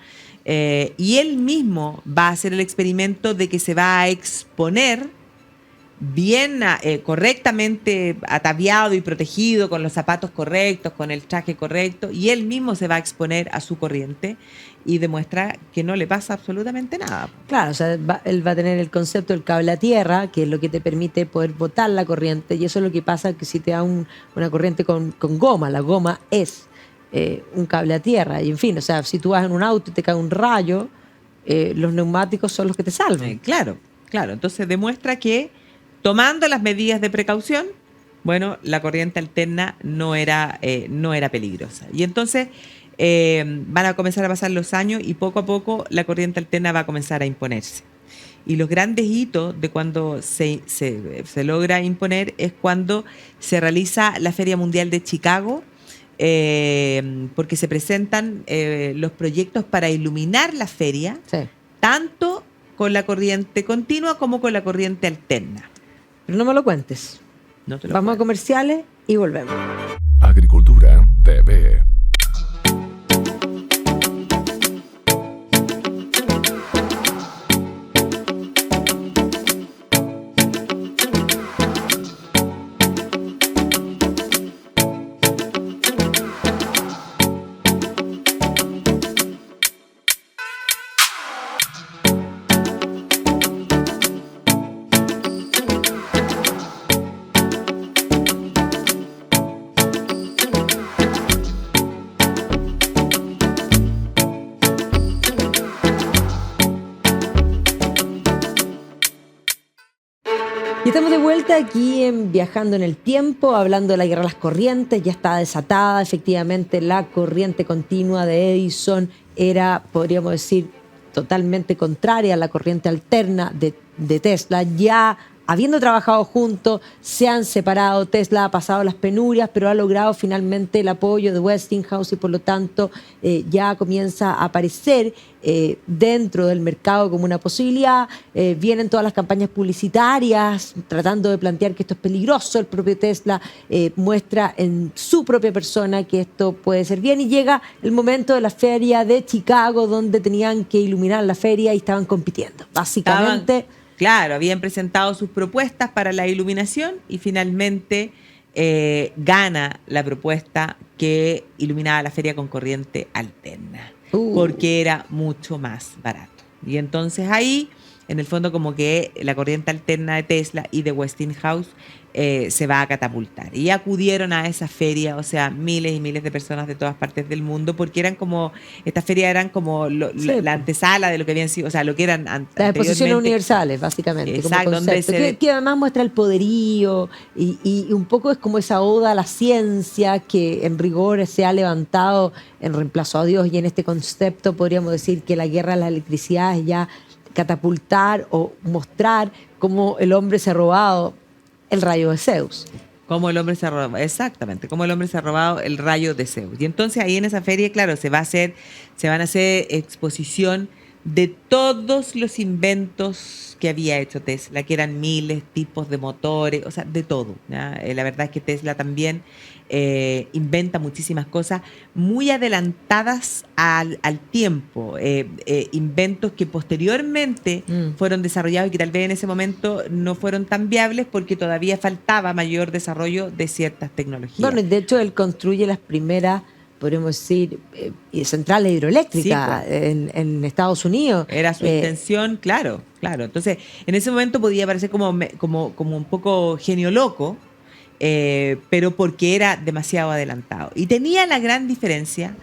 y él mismo va a hacer el experimento de que se va a exponer bien correctamente ataviado y protegido, con los zapatos correctos, con el traje correcto, y él mismo se va a exponer a su corriente y demuestra que no le pasa absolutamente nada. Claro, o sea, él va a tener el concepto del cable a tierra, que es lo que te permite poder botar la corriente, y eso es lo que pasa que si te da una corriente con goma, la goma es un cable a tierra, y en fin, o sea, si tú vas en un auto y te cae un rayo, los neumáticos son los que te salvan. Claro, claro. Entonces demuestra que tomando las medidas de precaución, bueno, la corriente alterna no era peligrosa. Y entonces van a comenzar a pasar los años y poco a poco la corriente alterna va a comenzar a imponerse. Y los grandes hitos de cuando se logra imponer es cuando se realiza la Feria Mundial de Chicago, porque se presentan los proyectos para iluminar la feria, Sí. tanto con la corriente continua como con la corriente alterna. Pero no me lo cuentes. No te lo Vamos a cuento. comerciales y volvemos. Agricultura TV. Y estamos de vuelta aquí en Viajando en el Tiempo, hablando de la guerra de las corrientes. Ya está desatada, efectivamente, la corriente continua de Edison era, podríamos decir, totalmente contraria a la corriente alterna de Tesla. Ya habiendo trabajado juntos, se han separado. Tesla ha pasado las penurias, pero ha logrado finalmente el apoyo de Westinghouse y por lo tanto ya comienza a aparecer dentro del mercado como una posibilidad. Vienen todas las campañas publicitarias tratando de plantear que esto es peligroso. El propio Tesla muestra en su propia persona que esto puede ser bien, y llega el momento de la feria de Chicago donde tenían que iluminar la feria y estaban compitiendo. Básicamente... Claro, habían presentado sus propuestas para la iluminación y finalmente gana la propuesta que iluminaba la feria con corriente alterna, porque era mucho más barato. Y entonces ahí, en el fondo, como que la corriente alterna de Tesla y de Westinghouse se va a catapultar. Y acudieron a esa feria, o sea, miles y miles de personas de todas partes del mundo, porque eran como, estas ferias eran como la antesala de lo que habían sido, o sea, lo que eran las exposiciones universales, básicamente. Exacto, como concepto, que además muestra el poderío y un poco es como esa oda a la ciencia que en rigor se ha levantado en reemplazo a Dios, y en este concepto podríamos decir que la guerra de la electricidad es ya catapultar o mostrar cómo el hombre se ha robado el rayo de Zeus. Como el hombre se ha robado, exactamente, como el hombre se ha robado el rayo de Zeus. Y entonces ahí en esa feria, claro, se van a hacer exposición de todos los inventos que había hecho Tesla, que eran miles tipos de motores, o sea, de todo, ¿ya? La verdad es que Tesla también inventa muchísimas cosas muy adelantadas al tiempo, inventos que posteriormente fueron desarrollados y que tal vez en ese momento no fueron tan viables porque todavía faltaba mayor desarrollo de ciertas tecnologías. Bueno, de hecho él construye las primeras, podríamos decir, centrales hidroeléctricas en Estados Unidos. Era su intención, claro. Entonces, en ese momento podía parecer como un poco genio loco, pero porque era demasiado adelantado. Y tenía la gran diferencia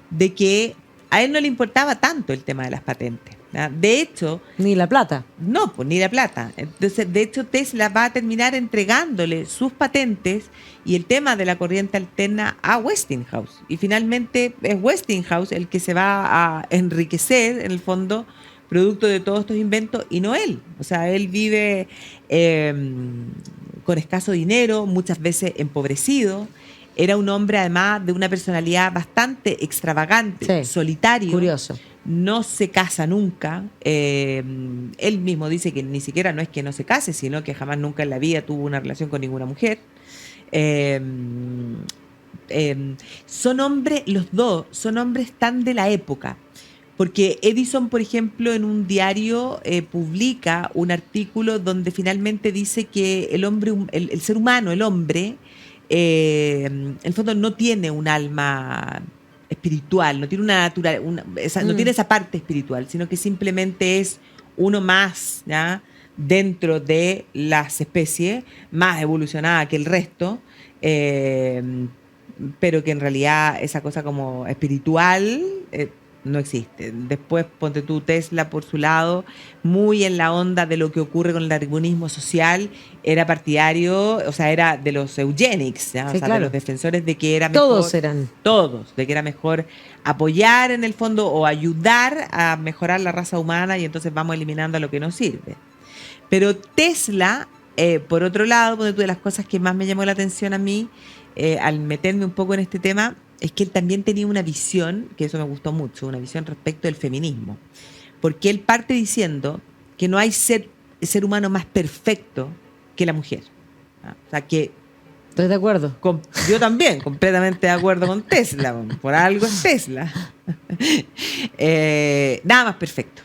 de que a él no le importaba tanto el tema de las patentes, ¿no? De hecho... Ni la plata. No, pues ni la plata. Entonces, de hecho, Tesla va a terminar entregándole sus patentes y el tema de la corriente alterna a Westinghouse. Y finalmente es Westinghouse el que se va a enriquecer, en el fondo, producto de todos estos inventos, y no él. O sea, él vive con escaso dinero, muchas veces empobrecido. Era un hombre, además, de una personalidad bastante extravagante, solitario. Curioso. No se casa nunca. Él mismo dice que ni siquiera no es que no se case, sino que jamás nunca en la vida tuvo una relación con ninguna mujer. Son hombres, los dos, son hombres tan de la época Porque Edison, por ejemplo, en un diario publica un artículo donde finalmente dice que el hombre, el ser humano, el hombre, en el fondo no tiene un alma espiritual, no tiene no tiene esa parte espiritual, sino que simplemente es uno más, ¿ya? Dentro de las especies, más evolucionada que el resto, pero que en realidad esa cosa como espiritual no existe. Después, ponte tú, Tesla por su lado, muy en la onda de lo que ocurre con el darwinismo social, era partidario, o sea, era de los eugenics, ¿ya? Sí, O sea, claro. de los defensores de que era mejor. Todos eran. Todos, de que era mejor apoyar en el fondo o ayudar a mejorar la raza humana y entonces vamos eliminando a lo que nos sirve. Pero Tesla, por otro lado, ponte tú, de las cosas que más me llamó la atención a mí, al meterme un poco en este tema, es que él también tenía una visión, que eso me gustó mucho, una visión respecto del feminismo. Porque él parte diciendo que no hay ser humano más perfecto que la mujer. ¿Ah? O sea, que Estoy de acuerdo. yo también, completamente de acuerdo con Tesla. Por algo es Tesla. Nada más perfecto.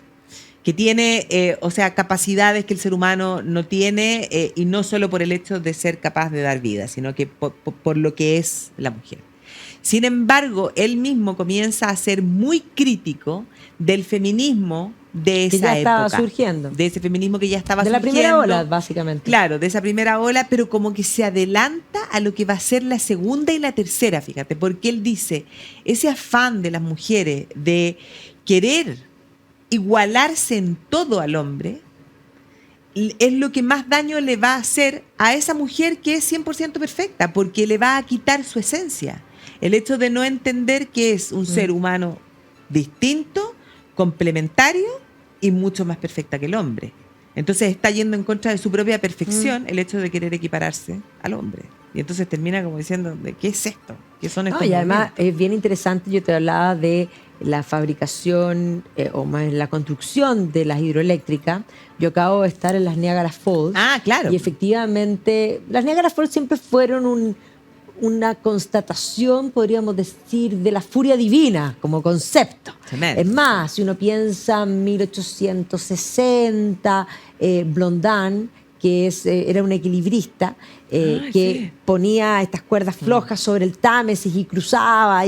Que tiene, o sea, capacidades que el ser humano no tiene, y no solo por el hecho de ser capaz de dar vida, sino que por lo que es la mujer. Sin embargo, él mismo comienza a ser muy crítico del feminismo de esa Que ya estaba época. surgiendo. De ese feminismo que ya estaba De la surgiendo. primera ola, básicamente. Claro, de esa primera ola, pero como que se adelanta a lo que va a ser la segunda y la tercera, fíjate, porque él dice, ese afán de las mujeres de querer igualarse en todo al hombre, es lo que más daño le va a hacer a esa mujer que es 100% perfecta, porque le va a quitar su esencia. El hecho de no entender que es un ser humano distinto, complementario y mucho más perfecta que el hombre. Entonces está yendo en contra de su propia perfección el hecho de querer equipararse al hombre. Y entonces termina como diciendo, ¿qué es esto? ¿Qué son estos No, y además movimientos? es bien interesante, yo te hablaba de la fabricación o más la construcción de las hidroeléctricas. Yo acabo de estar en las Niagara Falls. Ah, claro. Y efectivamente, las Niagara Falls siempre fueron una constatación, podríamos decir, de la furia divina como concepto. Tremendo. Es más, si uno piensa en 1860, Blondin, que era un equilibrista, que sí. ponía estas cuerdas flojas sobre el Támesis y cruzaba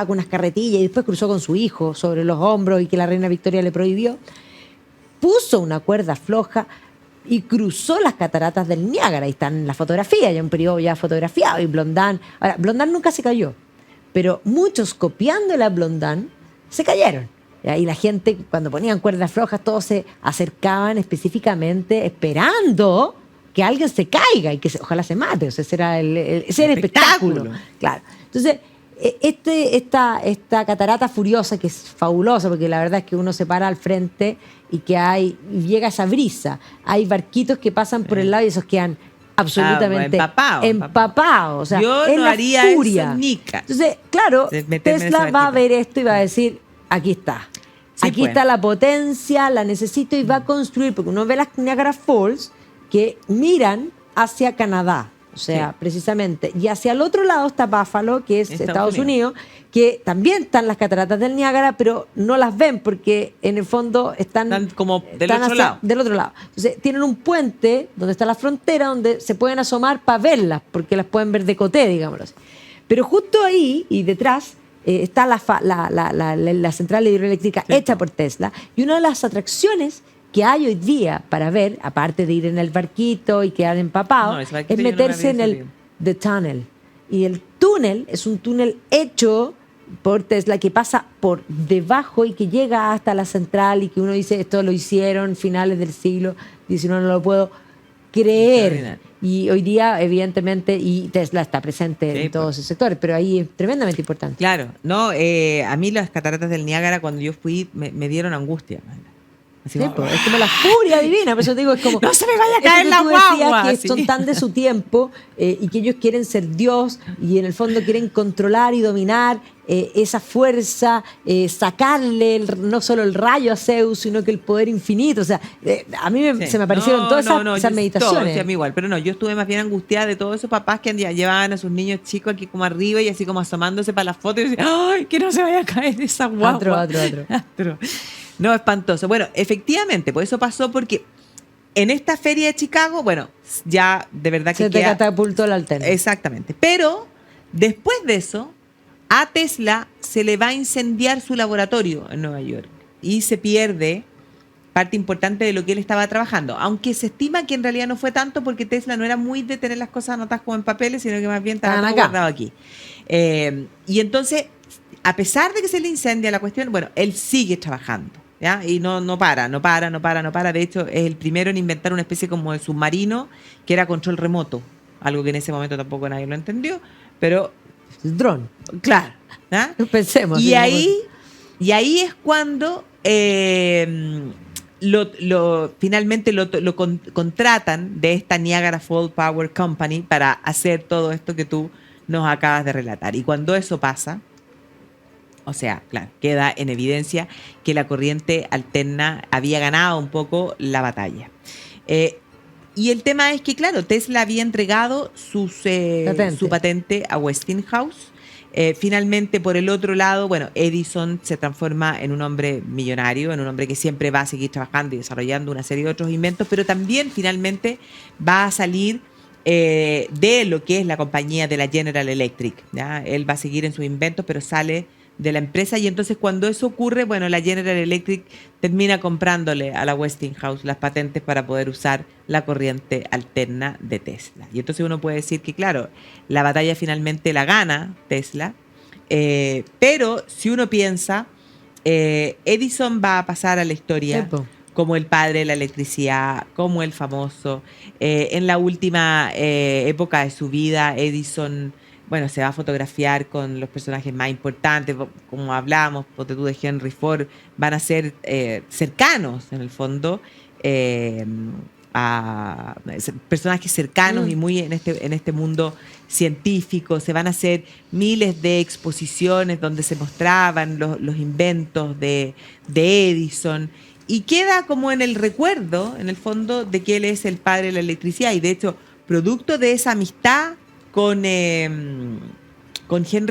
con unas carretillas, y después cruzó con su hijo sobre los hombros y que la reina Victoria le prohibió. Puso una cuerda floja y cruzó las cataratas del Niágara. Ahí están las fotografías, ya un periodo ya fotografiado. Y Blondin, ahora, Blondin nunca se cayó, pero muchos copiándole a Blondin se cayeron. ¿Ya? Y la gente, cuando ponían cuerdas flojas, todos se acercaban específicamente esperando que alguien se caiga y que ojalá se mate. O sea, ese era el espectáculo. Claro. Entonces, esta catarata furiosa, que es fabulosa, porque la verdad es que uno se para al frente y que llega esa brisa. Hay barquitos que pasan por el lado y esos quedan absolutamente empapados. O sea, yo es no la haría furia. eso nica. Entonces, claro, Tesla va a ver esto y va a decir, aquí está. Sí, Aquí pues. está la potencia, la necesito, y va a construir, porque uno ve las Niagara Falls que miran hacia Canadá. O sea, Sí. precisamente. Y hacia el otro lado está Buffalo, que es Estados Estados Unidos, que también están las cataratas del Niágara, pero no las ven porque en el fondo están como del otro lado. del otro lado. Entonces, tienen un puente donde está la frontera, donde se pueden asomar para verlas, porque las pueden ver de coté, digámoslo así. Pero justo ahí y detrás está la central hidroeléctrica hecha por Tesla, y una de las atracciones que hay hoy día para ver, aparte de ir en el barquito y quedar empapado, No, ese barquito es yo no me meterse había en el salido. The Tunnel. Y el túnel es un túnel hecho por Tesla que pasa por debajo y que llega hasta la central, y que uno dice, esto lo hicieron finales del siglo XIX, no lo puedo creer. Extraordinario. Y hoy día, evidentemente, y Tesla está presente Sí, en todos pues. esos sectores, pero ahí es tremendamente importante. Claro, no, a mí las cataratas del Niágara cuando yo fui me dieron angustia. Así Sí, como, pues, es como la furia divina, por eso te digo, es como... ¡no se me vaya a esto caer que la tú decías, guagua! que Así. son tan de su tiempo y que ellos quieren ser Dios y en el fondo quieren controlar y dominar esa fuerza, sacarle no solo el rayo a Zeus, sino que el poder infinito. O sea, a mí Sí. se me aparecieron todas esas yo- todo, meditaciones. sí, a mí igual, pero no, yo estuve más bien angustiada de todos esos papás que llevaban a sus niños chicos aquí como arriba y así como asomándose para las fotos y decían, ¡ay, que no se vaya a caer esa guagua! Atro. Atro. No, espantoso. Bueno, efectivamente, pues eso pasó porque en esta feria de Chicago, bueno, ya de verdad que Se te queda... catapultó la alterna. Exactamente. Pero después de eso, a Tesla se le va a incendiar su laboratorio en Nueva York y se pierde parte importante de lo que él estaba trabajando, aunque se estima que en realidad no fue tanto porque Tesla no era muy de tener las cosas anotadas como en papeles, sino que más bien estaba Estaban todo acá. guardado aquí. Y entonces, a pesar de que se le incendia la cuestión, bueno, él sigue trabajando, ¿ya? Y no para. De hecho, es el primero en inventar una especie como de submarino que era control remoto, algo que en ese momento tampoco nadie lo entendió, pero El dron. claro, ¿ya? Pensemos. Y así ahí es cuando finalmente lo contratan de esta Niagara Falls Power Company para hacer todo esto que tú nos acabas de relatar. Y cuando eso pasa, o sea, claro, queda en evidencia que la corriente alterna había ganado un poco la batalla. Y el tema es que, claro, Tesla había entregado su patente a Westinghouse. Finalmente, por el otro lado, bueno, Edison se transforma en un hombre millonario, en un hombre que siempre va a seguir trabajando y desarrollando una serie de otros inventos, pero también finalmente va a salir de lo que es la compañía de la General Electric, ¿ya? Él va a seguir en sus inventos, pero sale de la empresa y entonces cuando eso ocurre, bueno, la General Electric termina comprándole a la Westinghouse las patentes para poder usar la corriente alterna de Tesla. Y entonces uno puede decir que, claro, la batalla finalmente la gana Tesla, pero si uno piensa, Edison va a pasar a la historia Sí, po. como el padre de la electricidad, como el famoso. En la última época de su vida, Edison, bueno, se va a fotografiar con los personajes más importantes, como hablamos, ponte tú de Henry Ford, van a ser cercanos, en el fondo, a personajes cercanos y muy en este mundo científico. Se van a hacer miles de exposiciones donde se mostraban los inventos de Edison. Y queda como en el recuerdo, en el fondo, de que él es el padre de la electricidad. Y de hecho, producto de esa amistad con Henry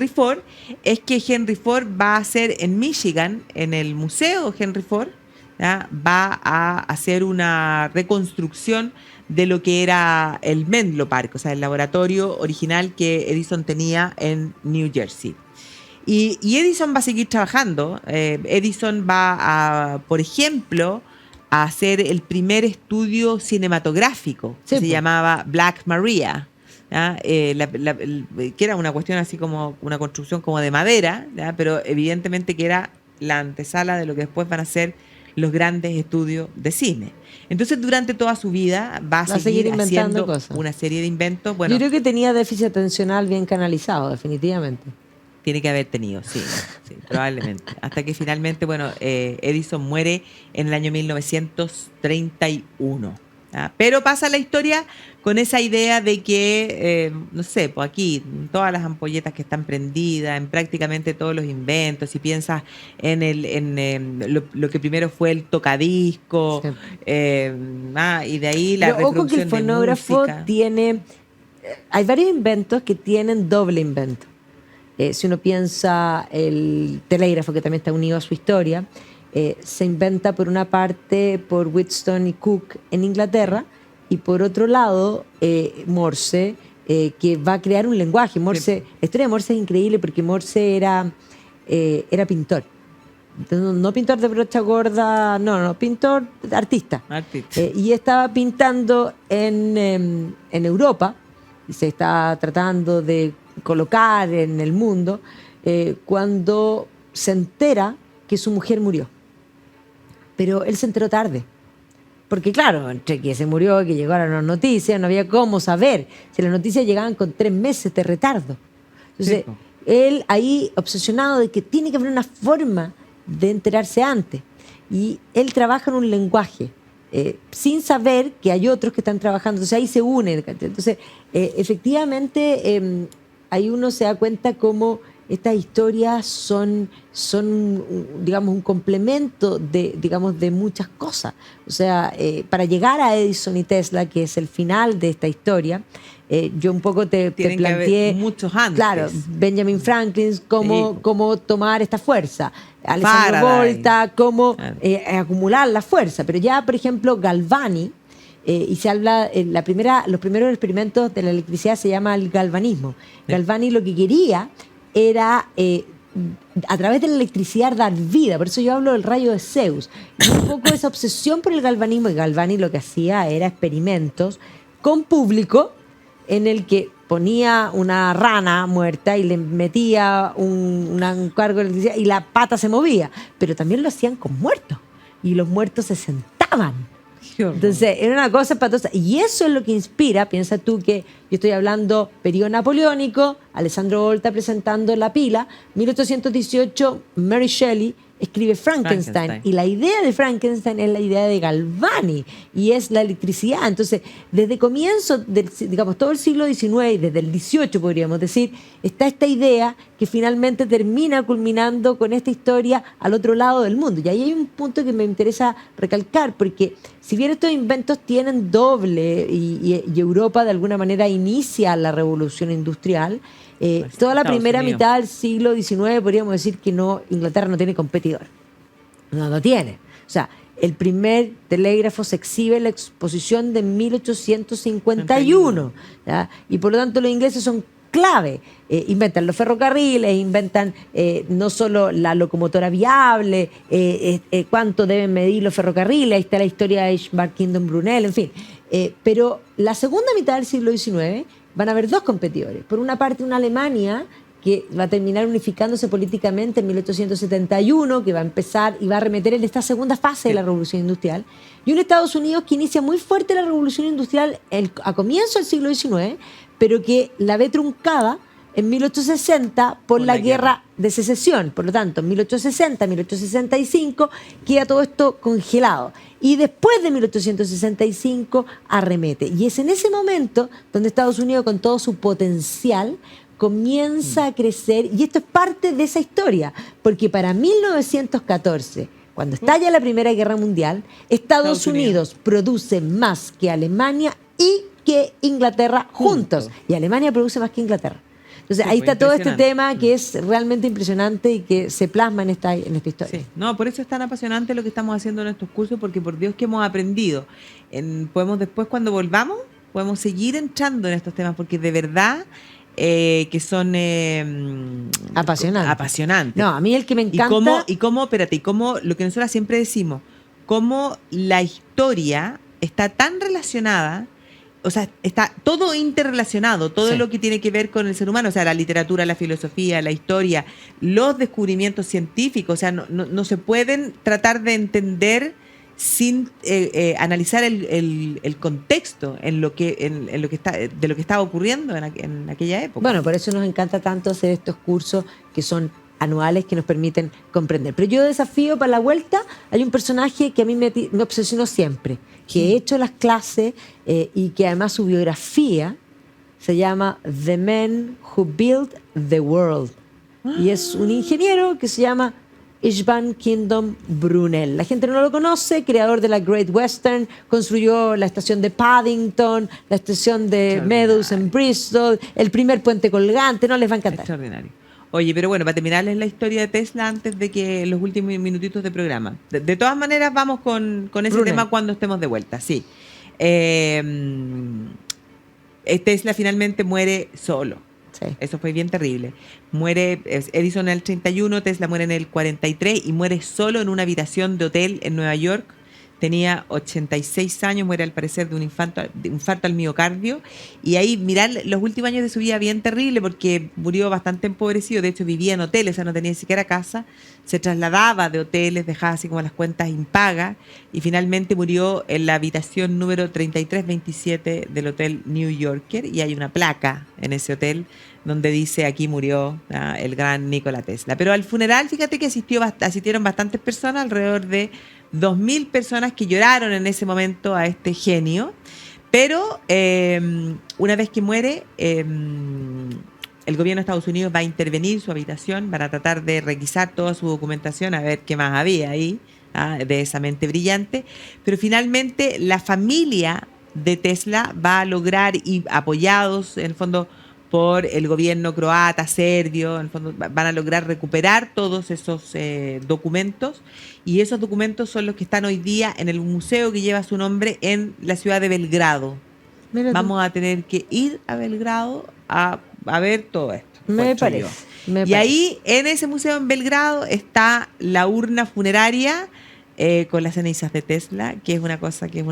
Ford, es que Henry Ford va a hacer en Michigan, en el Museo Henry Ford, ¿ya? Va a hacer una reconstrucción de lo que era el Menlo Park, o sea, el laboratorio original que Edison tenía en New Jersey. Y Edison va a seguir trabajando. Edison va a, por ejemplo, a hacer el primer estudio cinematográfico, Sí, que se po. llamaba Black Maria, ¿ya? Que era una cuestión así como una construcción como de madera, ¿ya? Pero evidentemente que era la antesala de lo que después van a ser los grandes estudios de cine. Entonces, durante toda su vida va a seguir inventando haciendo cosas. una serie de inventos. Bueno, Yo creo que tenía déficit atencional bien canalizado, definitivamente. tiene que haber tenido, sí, probablemente. Hasta que finalmente, bueno, Edison muere en el año 1931. ¿Ah? Pero pasa la historia con esa idea de que, no sé, pues aquí, todas las ampolletas que están prendidas, en prácticamente todos los inventos, si piensas lo que primero fue el tocadisco, Sí. y de ahí la Pero ojo que el reproducción de fonógrafo música. tiene... Hay varios inventos que tienen doble invento. Si uno piensa el telégrafo, que también está unido a su historia, se inventa por una parte por Wheatstone y Cook en Inglaterra y por otro lado Morse, que va a crear un lenguaje. Morse, la historia de Morse es increíble porque Morse era pintor. Entonces, no pintor de brocha gorda, no, pintor, artista. Y estaba pintando en Europa y se está tratando de colocar en el mundo cuando se entera que su mujer murió. Pero él se enteró tarde. Porque claro, entre que se murió y que llegaron las noticias, no había cómo saber si las noticias llegaban con 3 meses de retardo. Entonces, él ahí obsesionado de que tiene que haber una forma de enterarse antes. y él trabaja en un lenguaje. Sin saber que hay otros que están trabajando, entonces ahí se unen. Entonces, efectivamente, ahí uno se da cuenta cómo estas historias son digamos, un complemento de muchas cosas. O sea, para llegar a Edison y Tesla, que es el final de esta historia, yo un poco te Tienen que haber planteé, muchos antes. claro, Benjamin Franklin, cómo tomar esta fuerza, Alessandro Faraday. Volta, cómo Claro. acumular la fuerza. Pero ya, por ejemplo, Galvani, y se habla, los primeros experimentos de la electricidad se llama el galvanismo. Galvani lo que quería era, a través de la electricidad, dar vida. Por eso yo hablo del rayo de Zeus. Y un poco esa obsesión por el galvanismo. Y Galvani lo que hacía era experimentos con público en el que ponía una rana muerta y le metía un cargo de electricidad y la pata se movía. Pero también lo hacían con muertos. Y los muertos se sentaban. Qué horror. Entonces, era una cosa espantosa. Y eso es lo que inspira, piensa tú que yo estoy hablando periodo napoleónico, Alessandro Volta presentando La pila, 1818, Mary Shelley escribe Frankenstein. Y la idea de Frankenstein es la idea de Galvani, y es la electricidad. Entonces, desde comienzo, digamos, todo el siglo XIX, y desde el XVIII podríamos decir, está esta idea que finalmente termina culminando con esta historia al otro lado del mundo. Y ahí hay un punto que me interesa recalcar, porque si bien estos inventos tienen doble, y Europa de alguna manera inicia la revolución industrial, toda la Estados primera Unidos. mitad del siglo XIX podríamos decir que Inglaterra no tiene competidor. No lo tiene. O sea, el primer telégrafo se exhibe en la exposición de 1851. ¿Ya? Y por lo tanto los ingleses son clave. Inventan los ferrocarriles, inventan no solo la locomotora viable, cuánto deben medir los ferrocarriles. Ahí está la historia de Ishmael Kingdom Brunel, en fin. Pero la segunda mitad del siglo XIX van a haber dos competidores. Por una parte, una Alemania que va a terminar unificándose políticamente en 1871, que va a empezar y va a arremeter en esta segunda fase de la revolución industrial, y un Estados Unidos que inicia muy fuerte la revolución industrial a comienzo del siglo XIX, pero que la ve truncada en 1860 por la guerra de secesión. Por lo tanto, en 1860, 1865 queda todo esto congelado. Y después de 1865 arremete. Y es en ese momento donde Estados Unidos, con todo su potencial, comienza a crecer. Y esto es parte de esa historia. Porque para 1914, cuando estalla la Primera Guerra Mundial, Estados Unidos produce más que Alemania y que Inglaterra juntos. Y Alemania produce más que Inglaterra. Entonces, Sí, ahí pues, está todo este impresionante. tema que es realmente impresionante y que se plasma en esta historia. Sí, no, por eso es tan apasionante lo que estamos haciendo en estos cursos, porque por Dios que hemos aprendido. Podemos después, cuando volvamos, podemos seguir entrando en estos temas, porque de verdad que son Apasionante. apasionantes. No, a mí el que me encanta... Y cómo lo que nosotros siempre decimos, cómo la historia está tan relacionada. O sea, está todo interrelacionado, todo Sí. lo que tiene que ver con el ser humano, o sea, la literatura, la filosofía, la historia, los descubrimientos científicos, o sea, no se pueden tratar de entender sin analizar el contexto en lo que estaba ocurriendo en aquella época. Bueno, por eso nos encanta tanto hacer estos cursos que son anuales, que nos permiten comprender. Pero yo desafío para la vuelta, hay un personaje que a mí me obsesionó siempre, que he hecho las clases y que además su biografía se llama The Man Who Built the World. Y es un ingeniero que se llama Ishvan Kingdom Brunel. La gente no lo conoce, creador de la Great Western, construyó la estación de Paddington, la estación de Meadows en Bristol, el primer puente colgante, no les va a encantar. Extraordinario. Oye, pero bueno, para terminarles la historia de Tesla antes de que los últimos minutitos de programa. De todas maneras, vamos con ese Brunel. tema cuando estemos de vuelta, sí. Tesla finalmente muere solo. Sí. Eso fue bien terrible. Muere Edison en el 31, Tesla muere en el 43 y muere solo en una habitación de hotel en Nueva York. Tenía 86 años, muere al parecer de un infarto al miocardio. Y ahí, mirar los últimos años de su vida bien terrible, porque murió bastante empobrecido. De hecho, vivía en hoteles, o sea, no tenía ni siquiera casa. Se trasladaba de hoteles, dejaba así como las cuentas impagas. Y finalmente murió en la habitación número 3327 del Hotel New Yorker. Y hay una placa en ese hotel donde dice: aquí murió el gran Nikola Tesla. Pero al funeral, fíjate que asistieron bastantes personas, alrededor de 2.000 personas que lloraron en ese momento a este genio. Pero una vez que muere, el gobierno de Estados Unidos va a intervenir su habitación, van a tratar de requisar toda su documentación, a ver qué más había ahí, de esa mente brillante. Pero finalmente la familia de Tesla va a lograr, y apoyados en el fondo por el gobierno croata, serbio, en el fondo van a lograr recuperar todos esos documentos, y esos documentos son los que están hoy día en el museo que lleva su nombre en la ciudad de Belgrado. Mira tú. Vamos a tener que ir a Belgrado a ver todo esto. Me encuentro parece. yo. Me Y parece. ahí, en ese museo en Belgrado, está la urna funeraria con las cenizas de Tesla, que es una cosa que es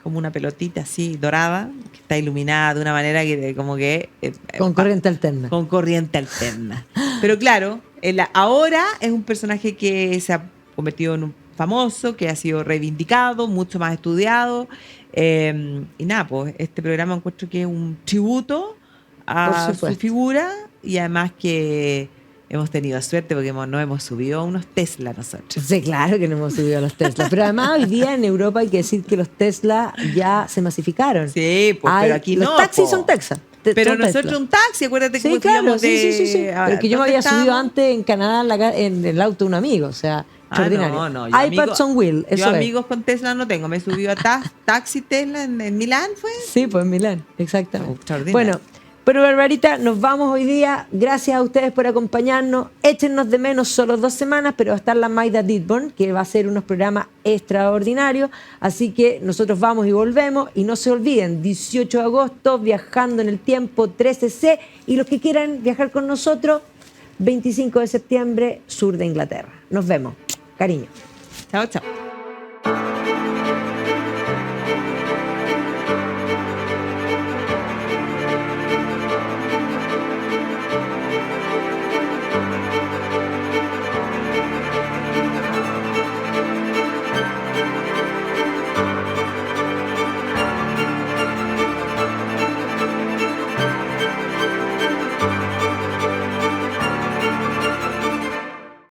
como una pelotita así dorada, que está iluminada de una manera que como que... Con corriente alterna. Con corriente alterna. Pero claro, ahora es un personaje que se ha convertido en un famoso, que ha sido reivindicado, mucho más estudiado. Y nada, pues este programa encuentro que es un tributo a Por su supuesto. figura, y además que hemos tenido suerte porque nos hemos subido a unos Tesla nosotros. Sí, claro que no hemos subido a los Tesla. Pero además hoy día en Europa hay que decir que los Tesla ya se masificaron. Sí, pues, pero aquí los no. taxis po. son Texas. Pero son nosotros Tesla. un taxi, acuérdate Sí, que claro, fuimos sí, de... sí. Pero es que yo me ¿dónde había subido estábamos? antes en Canadá en el auto de un amigo, o sea, extraordinario. No, yo iPads on wheel, eso yo es. amigos con Tesla no tengo. Me subí a taxi Tesla en Milán, ¿fue? Sí, pues en Milán, exactamente. Extraordinario. Bueno, pero Barbarita, nos vamos hoy día. Gracias a ustedes por acompañarnos. Échennos de menos solo 2 semanas, pero va a estar la Maida Didborn, que va a hacer unos programas extraordinarios. Así que nosotros vamos y volvemos. Y no se olviden, 18 de agosto, Viajando en el Tiempo 13C. Y los que quieran viajar con nosotros, 25 de septiembre, sur de Inglaterra. Nos vemos. Cariño. Chao, chao.